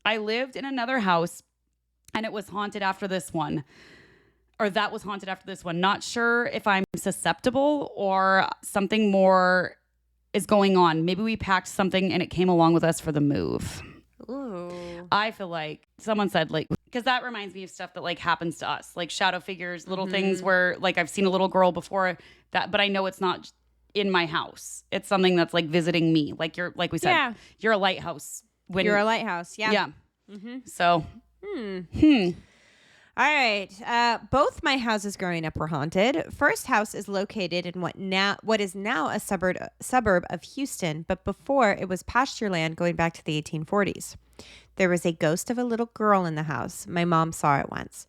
I lived in another house and it was haunted after this one. Or that was haunted after this one. Not sure if I'm susceptible or something more is going on. Maybe we packed something and it came along with us for the move. Ooh. I feel like someone said like, because that reminds me of stuff that like happens to us, like shadow figures, little things where like I've seen a little girl before that, but I know it's not in my house. It's something that's like visiting me. Like we said, you're a lighthouse. You're a lighthouse. Yeah. Yeah. So. All right. Both my houses growing up were haunted. First house is located in what is now a suburb of Houston, but before it was pasture land going back to the 1840s. There was a ghost of a little girl in the house. My mom saw it once.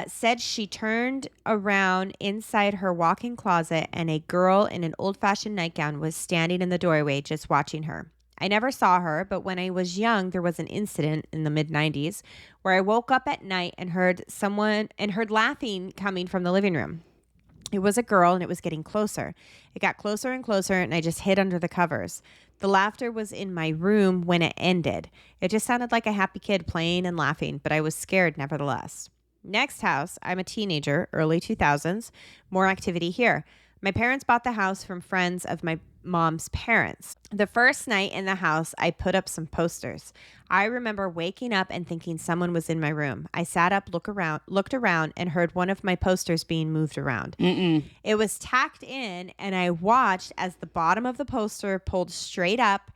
Said she turned around inside her walk-in closet and a girl in an old-fashioned nightgown was standing in the doorway just watching her. I never saw her, but when I was young, there was an incident in the mid-90s where I woke up at night and heard laughing coming from the living room. It was a girl and it was getting closer. It got closer and closer and I just hid under the covers. The laughter was in my room when it ended. It just sounded like a happy kid playing and laughing, but I was scared nevertheless. Next house, I'm a teenager, early 2000s. More activity here. My parents bought the house from friends of my mom's parents. The first night in the house, I put up some posters. I remember waking up and thinking someone was in my room. I sat up, looked around, and heard one of my posters being moved around. It was tacked in, and I watched as the bottom of the poster pulled straight up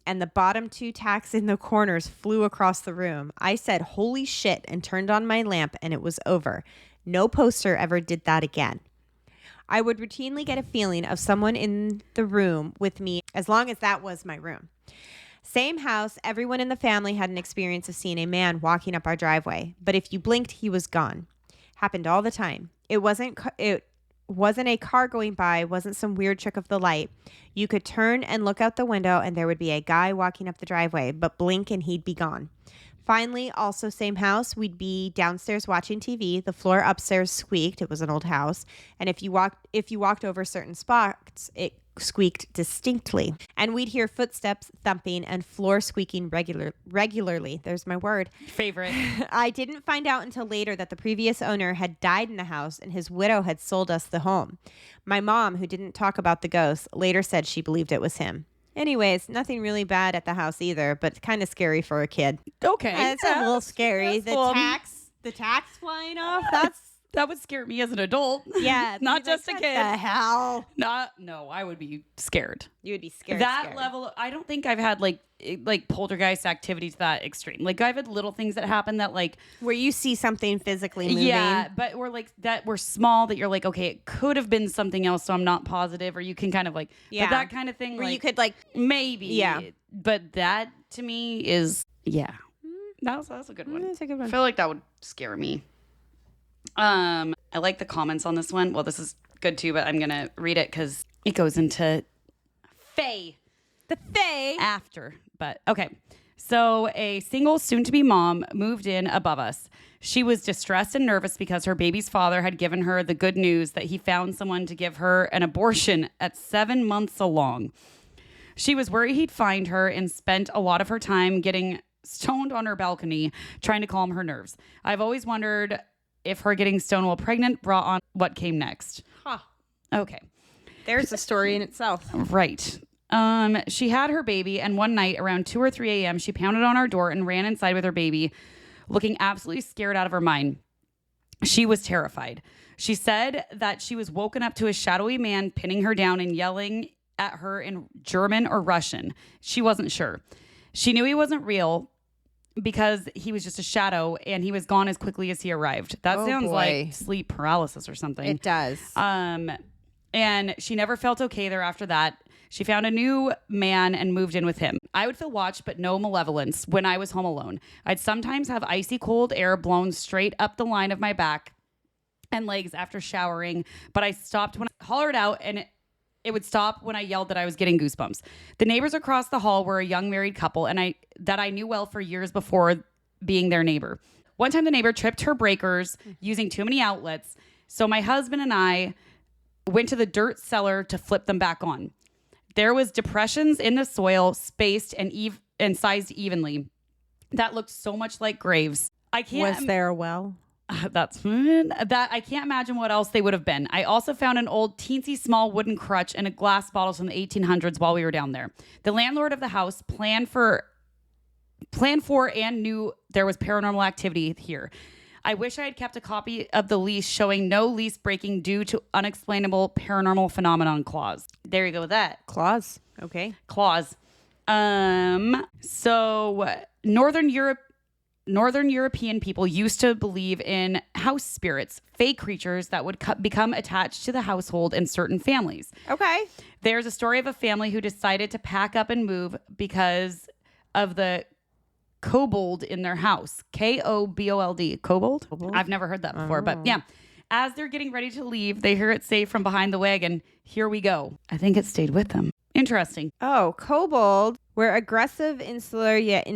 and the bottom two tacks in the corners flew across the room. I said, "Holy shit," and turned on my lamp, and it was over. No poster ever did that again. I would routinely get a feeling of someone in the room with me as long as that was my room. Same house, everyone in the family had an experience of seeing a man walking up our driveway, but if you blinked, he was gone. Happened all the time. It wasn't a car going by, wasn't some weird trick of the light. You could turn and look out the window and there would be a guy walking up the driveway, but blink and he'd be gone. Finally, also same house, we'd be downstairs watching TV. The floor upstairs squeaked. It was an old house. And if you walked over certain spots, it squeaked distinctly. And we'd hear footsteps thumping and floor squeaking regularly. There's my word. Favorite. I didn't find out until later that the previous owner had died in the house and his widow had sold us the home. My mom, who didn't talk about the ghost, later said she believed it was him. Anyways, nothing really bad at the house either, but kind of scary for a kid. Okay. It's a little scary. That's cool. The tax flying off. That would scare me as an adult. Yeah. Not just a kid. What the hell? No, I would be scared. You would be scared. That level, I don't think I've had like poltergeist activity to that extreme. Like I've had little things that happen that like where you see something physically moving. Yeah, but we're like that we're small that you're like, okay, it could have been something else, so I'm not positive. Or you can kind of like but that kind of thing where like, you could like maybe. Yeah. But that to me is that's a good one. That's a good one. I feel like that would scare me. I like the comments on this one. Well, this is good too, but I'm gonna read it because it goes into Faye. The Faye. After, but okay. So a single soon-to-be mom moved in above us. She was distressed and nervous because her baby's father had given her the good news that he found someone to give her an abortion at 7 months along. She was worried he'd find her and spent a lot of her time getting stoned on her balcony, trying to calm her nerves. I've always wondered if her getting stoned while pregnant brought on what came next. Huh. Okay. There's a story in itself. Right. She had her baby, and one night around 2 or 3 a.m., she pounded on our door and ran inside with her baby, looking absolutely scared out of her mind. She was terrified. She said that she was woken up to a shadowy man pinning her down and yelling at her in German or Russian. She wasn't sure. She knew he wasn't real because he was just a shadow and he was gone as quickly as he arrived. That sounds like sleep paralysis or something. It does. And she never felt okay there after that. She found a new man and moved in with him. I would feel watched, but no malevolence when I was home alone. I'd sometimes have icy cold air blown straight up the line of my back and legs after showering, but I stopped when I hollered out, and it would stop when I yelled that I was getting goosebumps. The neighbors across the hall were a young married couple, and I knew well for years before being their neighbor. One time the neighbor tripped her breakers using too many outlets, so my husband and I went to the dirt cellar to flip them back on. There was depressions in the soil, spaced and sized evenly. That looked so much like graves. Was there a well? That I can't imagine what else they would have been. I also found an old teensy small wooden crutch and a glass bottle from the 1800s while we were down there. The landlord of the house planned for and knew there was paranormal activity here. I wish I had kept a copy of the lease showing no lease breaking due to unexplainable paranormal phenomenon clause. There you go with that. Clause. Okay. Clause. So Northern European people used to believe in house spirits, fake creatures that would become attached to the household in certain families. Okay. There's a story of a family who decided to pack up and move because of the kobold in their house. Kobold. Kobold? I've never heard that before, but yeah. As they're getting ready to leave, they hear it say from behind the wagon, "Here we go." I think it stayed with them. Interesting. Oh, kobold were aggressive, insular, yet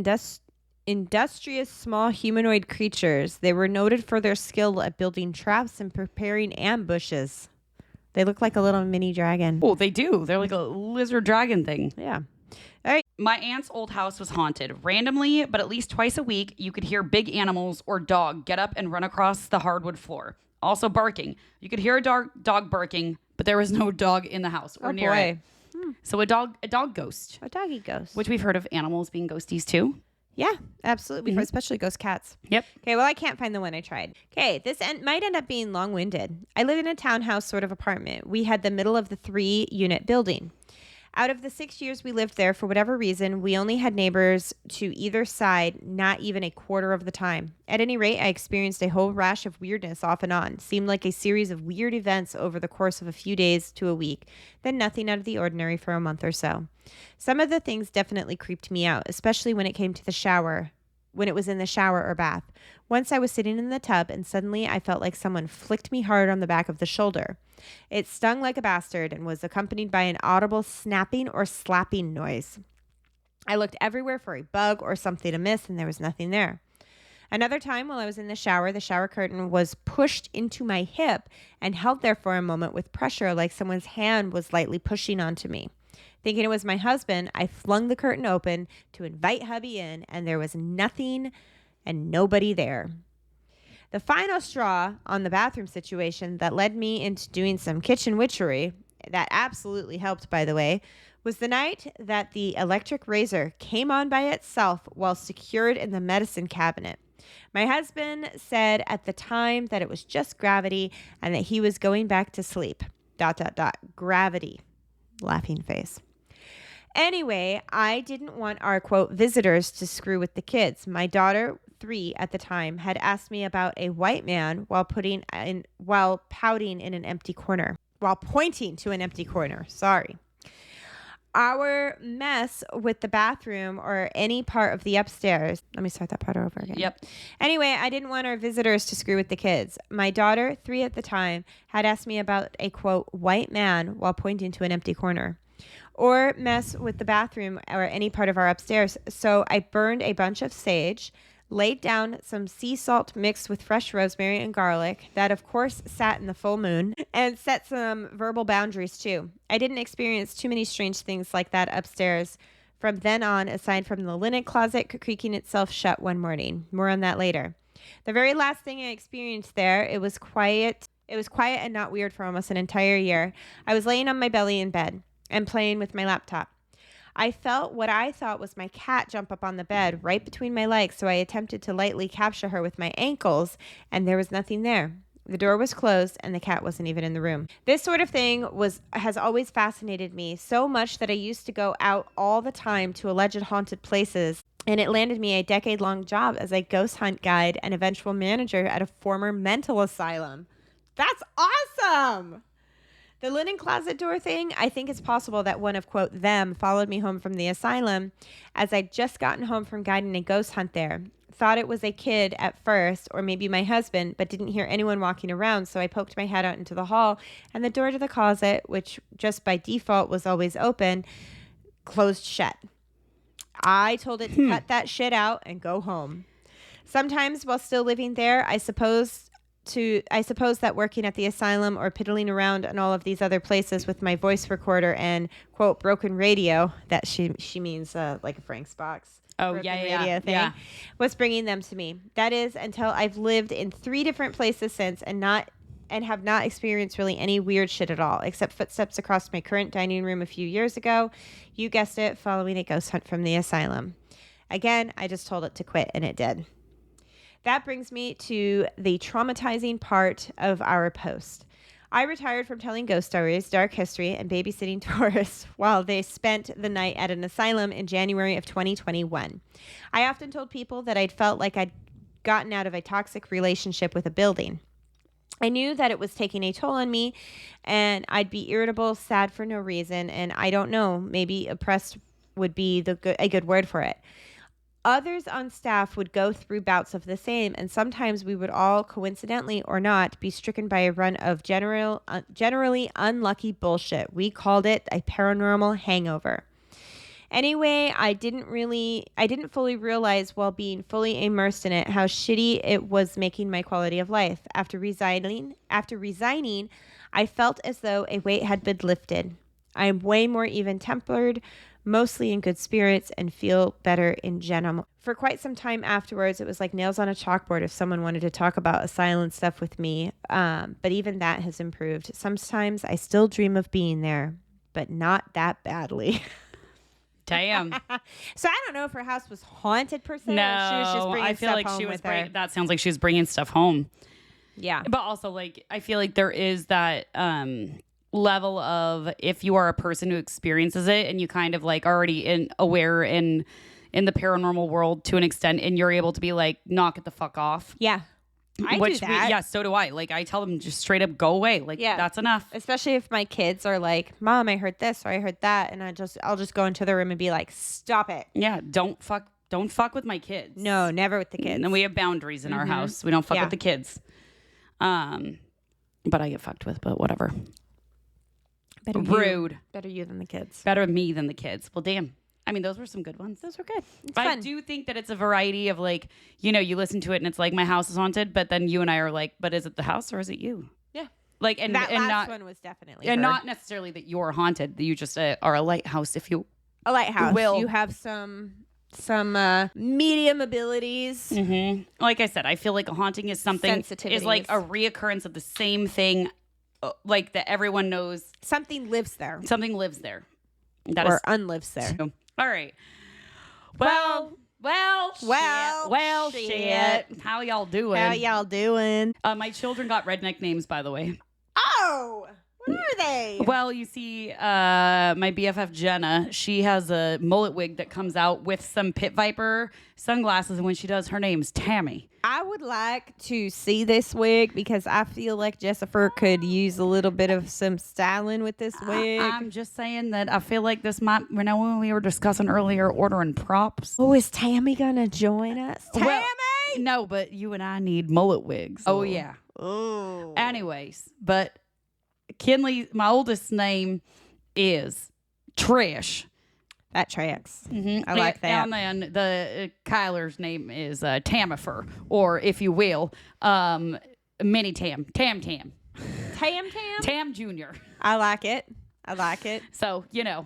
industrious small humanoid creatures. They were noted for their skill at building traps and preparing ambushes. They look like a little mini dragon. Oh, they do. They're like a lizard dragon thing. Yeah. All right. My aunt's old house was haunted. Randomly, but at least twice a week, you could hear big animals or dog get up and run across the hardwood floor. Also barking. You could hear a dog barking, but there was no dog in the house or near it. So a dog ghost. A doggy ghost. Which we've heard of animals being ghosties too. Yeah, absolutely. Especially ghost cats. Yep. Okay, well, I can't find the one I tried. Okay, this might end up being long-winded. I live in a townhouse sort of apartment. We had the middle of the 3-unit building. Out of the 6 years we lived there, for whatever reason, we only had neighbors to either side, not even a quarter of the time. At any rate, I experienced a whole rash of weirdness off and on. Seemed like a series of weird events over the course of a few days to a week, then nothing out of the ordinary for a month or so. Some of the things definitely creeped me out, especially when it came to the shower, when it was in the shower or bath. Once I was sitting in the tub and suddenly I felt like someone flicked me hard on the back of the shoulder. It stung like a bastard and was accompanied by an audible snapping or slapping noise. I looked everywhere for a bug or something amiss, and there was nothing there. Another time while I was in the shower curtain was pushed into my hip and held there for a moment with pressure, like someone's hand was lightly pushing onto me. Thinking it was my husband, I flung the curtain open to invite hubby in, and there was nothing and nobody there. The final straw on the bathroom situation that led me into doing some kitchen witchery, that absolutely helped, by the way, was the night that the electric razor came on by itself while secured in the medicine cabinet. My husband said at the time that it was just gravity and that he was going back to sleep. ... Gravity. Laughing face. Anyway, I didn't want our, quote, visitors to screw with the kids. My daughter, 3 at the time, had asked me about a white man while pouting in an empty corner. While pointing to an empty corner. Sorry. Our mess with the bathroom or any part of the upstairs. Let me start that part over again. Yep. Anyway, I didn't want our visitors to screw with the kids. My daughter, 3 at the time, had asked me about a, quote, white man while pointing to an empty corner. Or mess with the bathroom or any part of our upstairs. So I burned a bunch of sage, laid down some sea salt mixed with fresh rosemary and garlic that, of course, sat in the full moon, and set some verbal boundaries, too. I didn't experience too many strange things like that upstairs from then on, aside from the linen closet creaking itself shut one morning. More on that later. The very last thing I experienced there, it was quiet. It was quiet and not weird for almost an entire year. I was laying on my belly in bed and playing with my laptop. I felt what I thought was my cat jump up on the bed right between my legs, so I attempted to lightly capture her with my ankles, and there was nothing there. The door was closed, and the cat wasn't even in the room. This sort of thing has always fascinated me so much that I used to go out all the time to alleged haunted places, and it landed me a decade-long job as a ghost hunt guide and eventual manager at a former mental asylum. That's awesome! The linen closet door thing, I think it's possible that one of, quote, them followed me home from the asylum as I'd just gotten home from guiding a ghost hunt there. Thought it was a kid at first, or maybe my husband, but didn't hear anyone walking around, so I poked my head out into the hall, and the door to the closet, which just by default was always open, closed shut. I told it to cut that shit out and go home. Sometimes while still living there, I suppose that working at the asylum or piddling around in all of these other places with my voice recorder and, quote, broken radio, that she means like a Frank's box. Oh, broken yeah. radio thing, was bringing them to me. That is until I've lived in 3 different places since and have not experienced really any weird shit at all, except footsteps across my current dining room a few years ago. You guessed it, following a ghost hunt from the asylum. Again, I just told it to quit, and it did. That brings me to the traumatizing part of our post. I retired from telling ghost stories, dark history, and babysitting tourists while they spent the night at an asylum in January of 2021. I often told people that I'd felt like I'd gotten out of a toxic relationship with a building. I knew that it was taking a toll on me, and I'd be irritable, sad for no reason, and I don't know, maybe oppressed would be a good word for it. Others on staff would go through bouts of the same, and sometimes we would all, coincidentally or not, be stricken by a run of generally unlucky bullshit. We called it a paranormal hangover. Anyway, I didn't fully realize while being fully immersed in it how shitty it was making my quality of life. After resigning, I felt as though a weight had been lifted. I am way more even-tempered, mostly in good spirits, and feel better in general. For quite some time afterwards, it was like nails on a chalkboard if someone wanted to talk about asylum stuff with me, but even that has improved. Sometimes I still dream of being there, but not that badly. Damn. So I don't know if her house was haunted per se, No, or she was just bringing I feel stuff like home she was with her. that sounds like she was bringing stuff home. Yeah. But also, like, I feel like there is that level of, if you are a person who experiences it and you kind of like already aware in the paranormal world to an extent, and you're able to be like, knock it the fuck off. Yeah. I do that. Yeah, so do I. Like, I tell them just straight up, go away. Like, that's enough. Especially if my kids are like, Mom, I heard this or I heard that, and I'll just go into the room and be like, stop it. Yeah, don't fuck with my kids. No, never with the kids. And we have boundaries in our house. We don't fuck with the kids. But I get fucked with, but whatever. Rude. Better you than the kids. Better me than the kids. Well, damn. I mean, those were some good ones. Those were good. It's I fun. do think that it's a variety of like, you know, you listen to it and it's like my house is haunted, but then you and I are like, but is it the house or is it you? Yeah. Like, and That and last not one was definitely and her. not necessarily that you're haunted. That you just are a lighthouse, if you a lighthouse. will. You have some medium abilities. Like I said, I feel like a haunting is something is like a Sensitivities. reoccurrence of the same thing, like that everyone knows Something lives there. something lives there. That Or is unlives there. true. All right. Well, shit. How y'all doing? How y'all doing? My children got redneck names, by the way. Oh, what are they? Well, you see, my BFF Jenna, she has a mullet wig that comes out with some pit viper sunglasses, and when she does, her name's Tammy. I would like to see this wig because I feel like Jessifer could use a little bit of some styling with this wig. I'm just saying that I feel like this might, you know, when we were discussing earlier ordering props. Oh, is Tammy gonna join us? Tammy! Well, no, but you and I need mullet wigs. Oh, yeah. Oh. Anyways, but Kinley, my oldest name is Trish. That tracks. I like that. And then the Kyler's name is Tamifer, or if you will, Mini Tam. Tam? Tam Jr. I like it. I like it. So, you know,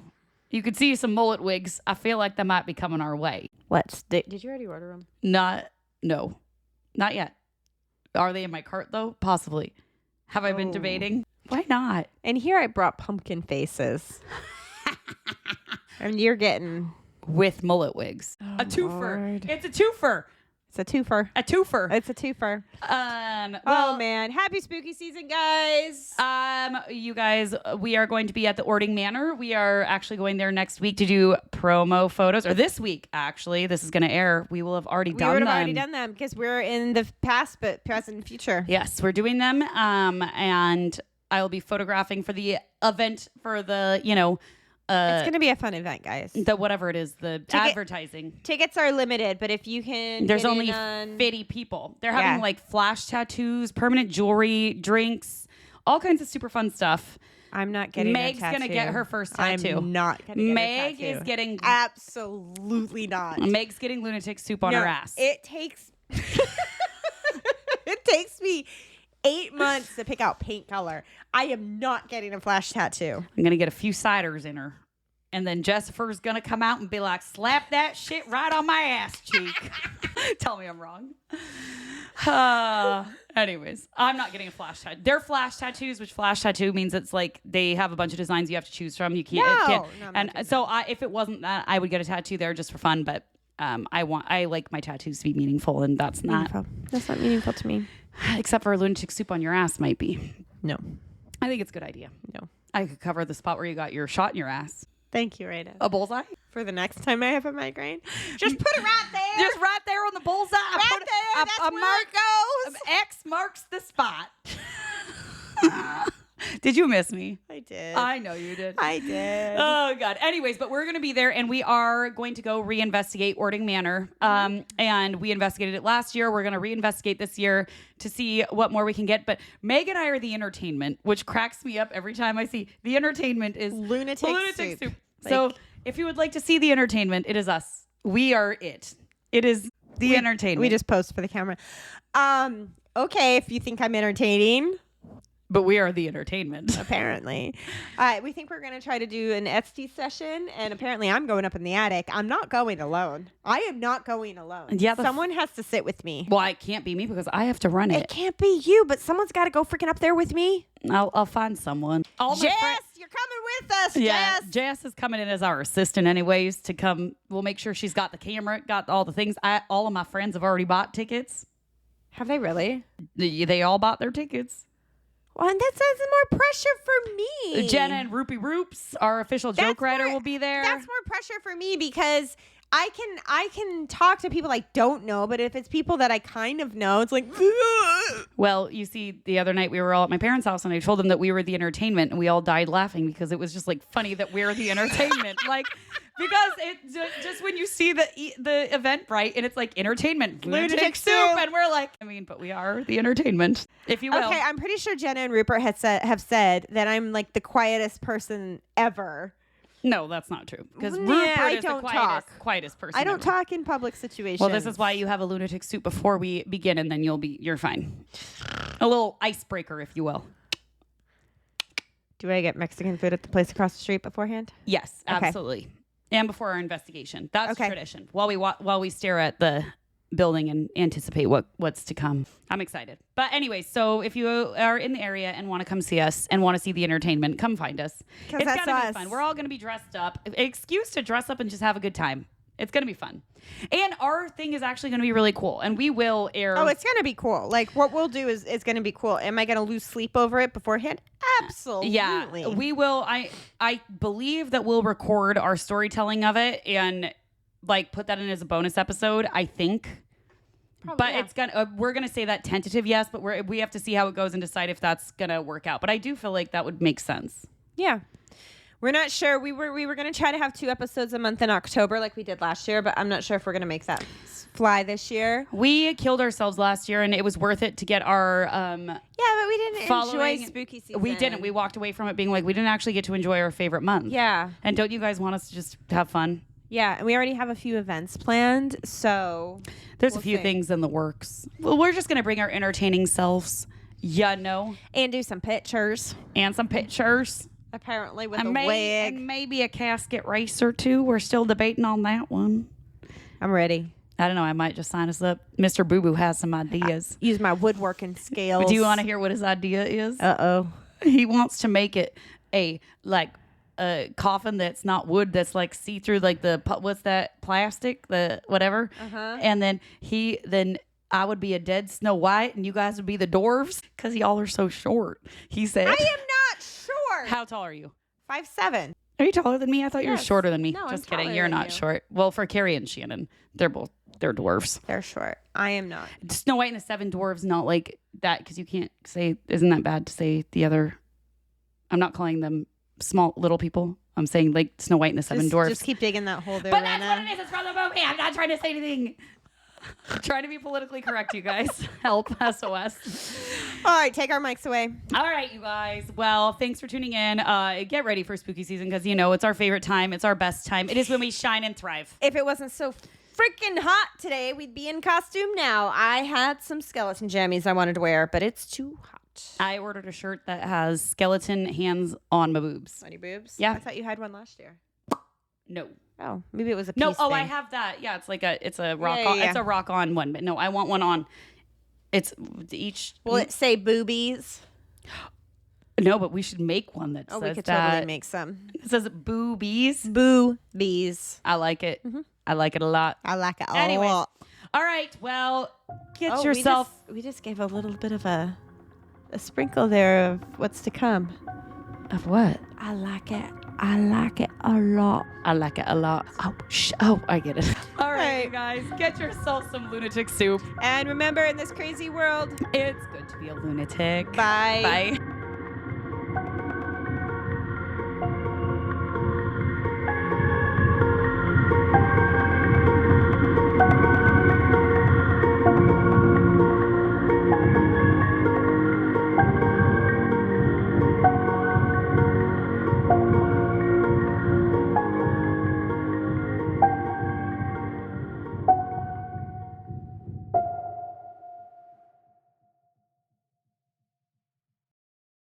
you could see some mullet wigs. I feel like they might be coming our way. Did you already order them? Not yet. Are they in my cart, though? Possibly. Have I been debating? Why not? And here I brought pumpkin faces. And you're getting... With mullet wigs. A twofer. Lord. It's a twofer. It's a twofer. A twofer. It's a twofer. Well, Man. Happy spooky season, guys. You guys, we are going to be at the Ording Manor. We are actually going there next week to do promo photos, or this week, actually. This is going to air. We will have already We done would them. have already done them because we're in the past, but present and future. Yes, we're doing them. And I will be photographing for the event for the, you know, It's going to be a fun event, guys. the whatever it is, the advertising. Tickets are limited, but if you can There's get only in on... 50 people. They're having Yeah. like flash tattoos, permanent jewelry, drinks, all kinds of super fun stuff. I'm not getting Meg's a tattoo. gonna get her first tattoo. I'm not going to get Meg a tattoo. is getting Absolutely not. Meg's getting lunatic soup on her ass. It takes... it takes me 8 months to pick out paint color. I am not getting a flash tattoo. I'm gonna get a few ciders in her. And then Jessifer's gonna come out and be like, slap that shit right on my ass cheek. Tell me I'm wrong. Anyways, I'm not getting a flash tattoo. They're flash tattoos, which flash tattoo means it's like they have a bunch of designs you have to choose from. You can't. No, can't. no, I'm not And doing so if it wasn't that, I would get a tattoo there just for fun. But I like my tattoos to be meaningful, and that's not. That's not meaningful to me. Except for a lunatic soup on your ass might be. No. I think it's a good idea. No. I could cover the spot where you got your shot in your ass. Thank you, Rita. A bullseye? For the next time I have a migraine, just put it right there. Just right there on the bullseye. right there. That's where it goes. X marks the spot. Did you miss me? I did. I know you did. I did. Oh, God. Anyways, but we're going to be there, and we are going to go reinvestigate Ording Manor. And we investigated it last year. We're going to reinvestigate this year to see what more we can get. But Meg and I are the entertainment, which cracks me up every time I see. The entertainment is Lunatic soup. So if you would like to see the entertainment, it is us. We are it. It is the entertainment. We just post for the camera. Okay, if you think I'm entertaining, But we are the entertainment. apparently. We think we're going to try to do an Etsy session, and apparently I'm going up in the attic. I'm not going alone. I am not going alone. Yeah, Someone has to sit with me. Well, it can't be me because I have to run It it. can't be you, but someone's got to go freaking up there with me. I'll find someone. All my Jess, friends- you're coming with us, Yeah, Jess. Jess is coming in as our assistant anyways to come. We'll make sure she's got the camera, got all the things. All of my friends have already bought tickets. Have they really? They all bought their tickets. Well, and that's more pressure for me. Jenna and Roopy Roops, our official joke writer, will be there. That's more pressure for me because I can talk to people I don't know, but if it's people that I kind of know, it's like Well, you see, the other night we were all at my parents' house and I told them that we were the entertainment and we all died laughing because it was just like funny that we're the entertainment. Like, because it just when you see the Eventbrite and it's like entertainment, lunatic soup, and we're like, I mean, but we are the entertainment, if you will. Okay, I'm pretty sure Jenna and Rupert have said that I'm like the quietest person ever. No, that's not true. Because Nah, Rupert I is the don't quietest person. I don't ever. talk in public situations. Well, this is why you have a lunatic soup before we begin, and then you're fine. A little icebreaker, if you will. Do I get Mexican food at the place across the street beforehand? Yes, Okay. absolutely. And before our investigation. That's Okay. tradition. While we stare at the building and anticipate what's to come. I'm excited. But anyway, so if you are in the area and want to come see us and want to see the entertainment, come find us. 'Cause It's that's gonna be us. fun. We're all going to be dressed up. Excuse to dress up and just have a good time. It's going to be fun. And our thing is actually going to be really cool. And we will air. Oh, it's gonna be cool. Like what we'll do is gonna be cool. Am I gonna lose sleep over it beforehand? Absolutely. Yeah, we will. I believe that we'll record our storytelling of it and like put that in as a bonus episode. I think. But yeah. it's gonna. We're gonna say that tentative yes, but we have to see how it goes and decide if that's gonna work out. But I do feel like that would make sense. Yeah. We're not sure. We were gonna try to have 2 episodes a month in October like we did last year, but I'm not sure if we're gonna make that fly this year. We killed ourselves last year, and it was worth it to get our Yeah, but we didn't following. enjoy spooky season. We didn't. We walked away from it being like we didn't actually get to enjoy our favorite month. Yeah. And don't you guys want us to just have fun? Yeah, and we already have a few events planned, so There's We'll a few see. things in the works. Well, we're just gonna bring our entertaining selves. Yeah, no. and do some pictures. And some pictures. Apparently with And, a wig. and maybe a casket race or two. We're still debating on that one. I'm ready. I don't know. I might just sign us up. Mr. Boo Boo has some ideas. Use my woodworking scales. Do you want to hear what his idea is? Uh-oh. He wants to make it a coffin that's not wood, that's like see through, like what's that plastic, the whatever. And then I would be a dead Snow White, and you guys would be the dwarves because y'all are so short. He said. I am not short. How tall are you? 5'7". Are you taller than me? I thought you were Yes. shorter than me. No, I'm Just kidding. taller You're than not you. short. Well, for Carrie and Shannon, they're dwarves. They're short. I am not. Snow White and the Seven Dwarves, not like that, because you can't say. Isn't that bad to say the other? I'm not calling them small little people. I'm saying like Snow White and the Seven Dwarves. Just keep digging that hole there, But that's Rena. what it is. It's from the movie. I'm not trying to say anything. I'm trying to be politically correct, you guys. Help. SOS. All right, take our mics away. All right, you guys. Well, thanks for tuning in. Get ready for spooky season because, it's our favorite time. It's our best time. It is when we shine and thrive. If it wasn't so freaking hot today, we'd be in costume now. I had some skeleton jammies I wanted to wear, but it's too hot. I ordered a shirt that has skeleton hands on my boobs. On your boobs? Yeah. I thought you had one last year. No. Oh, maybe it was a piece No, oh, I thing. have that. Yeah, it's a rock Yeah, on. yeah. It's a rock on one, but no, I want one on. It's each. Will it say boobies? No, but we should make one that Oh, says we could that. totally make some. It says boobies. Boobies. I like it. I like it a lot. I like it a Anyways, lot. all right. Well, get Oh, yourself. We just gave a little bit of a sprinkle there of what's to come. Of what? I like it. I like it a lot. I like it a lot. Oh, I get it. All right, you guys, get yourself some lunatic soup. And remember, in this crazy world, It's good to be a lunatic. bye. Bye.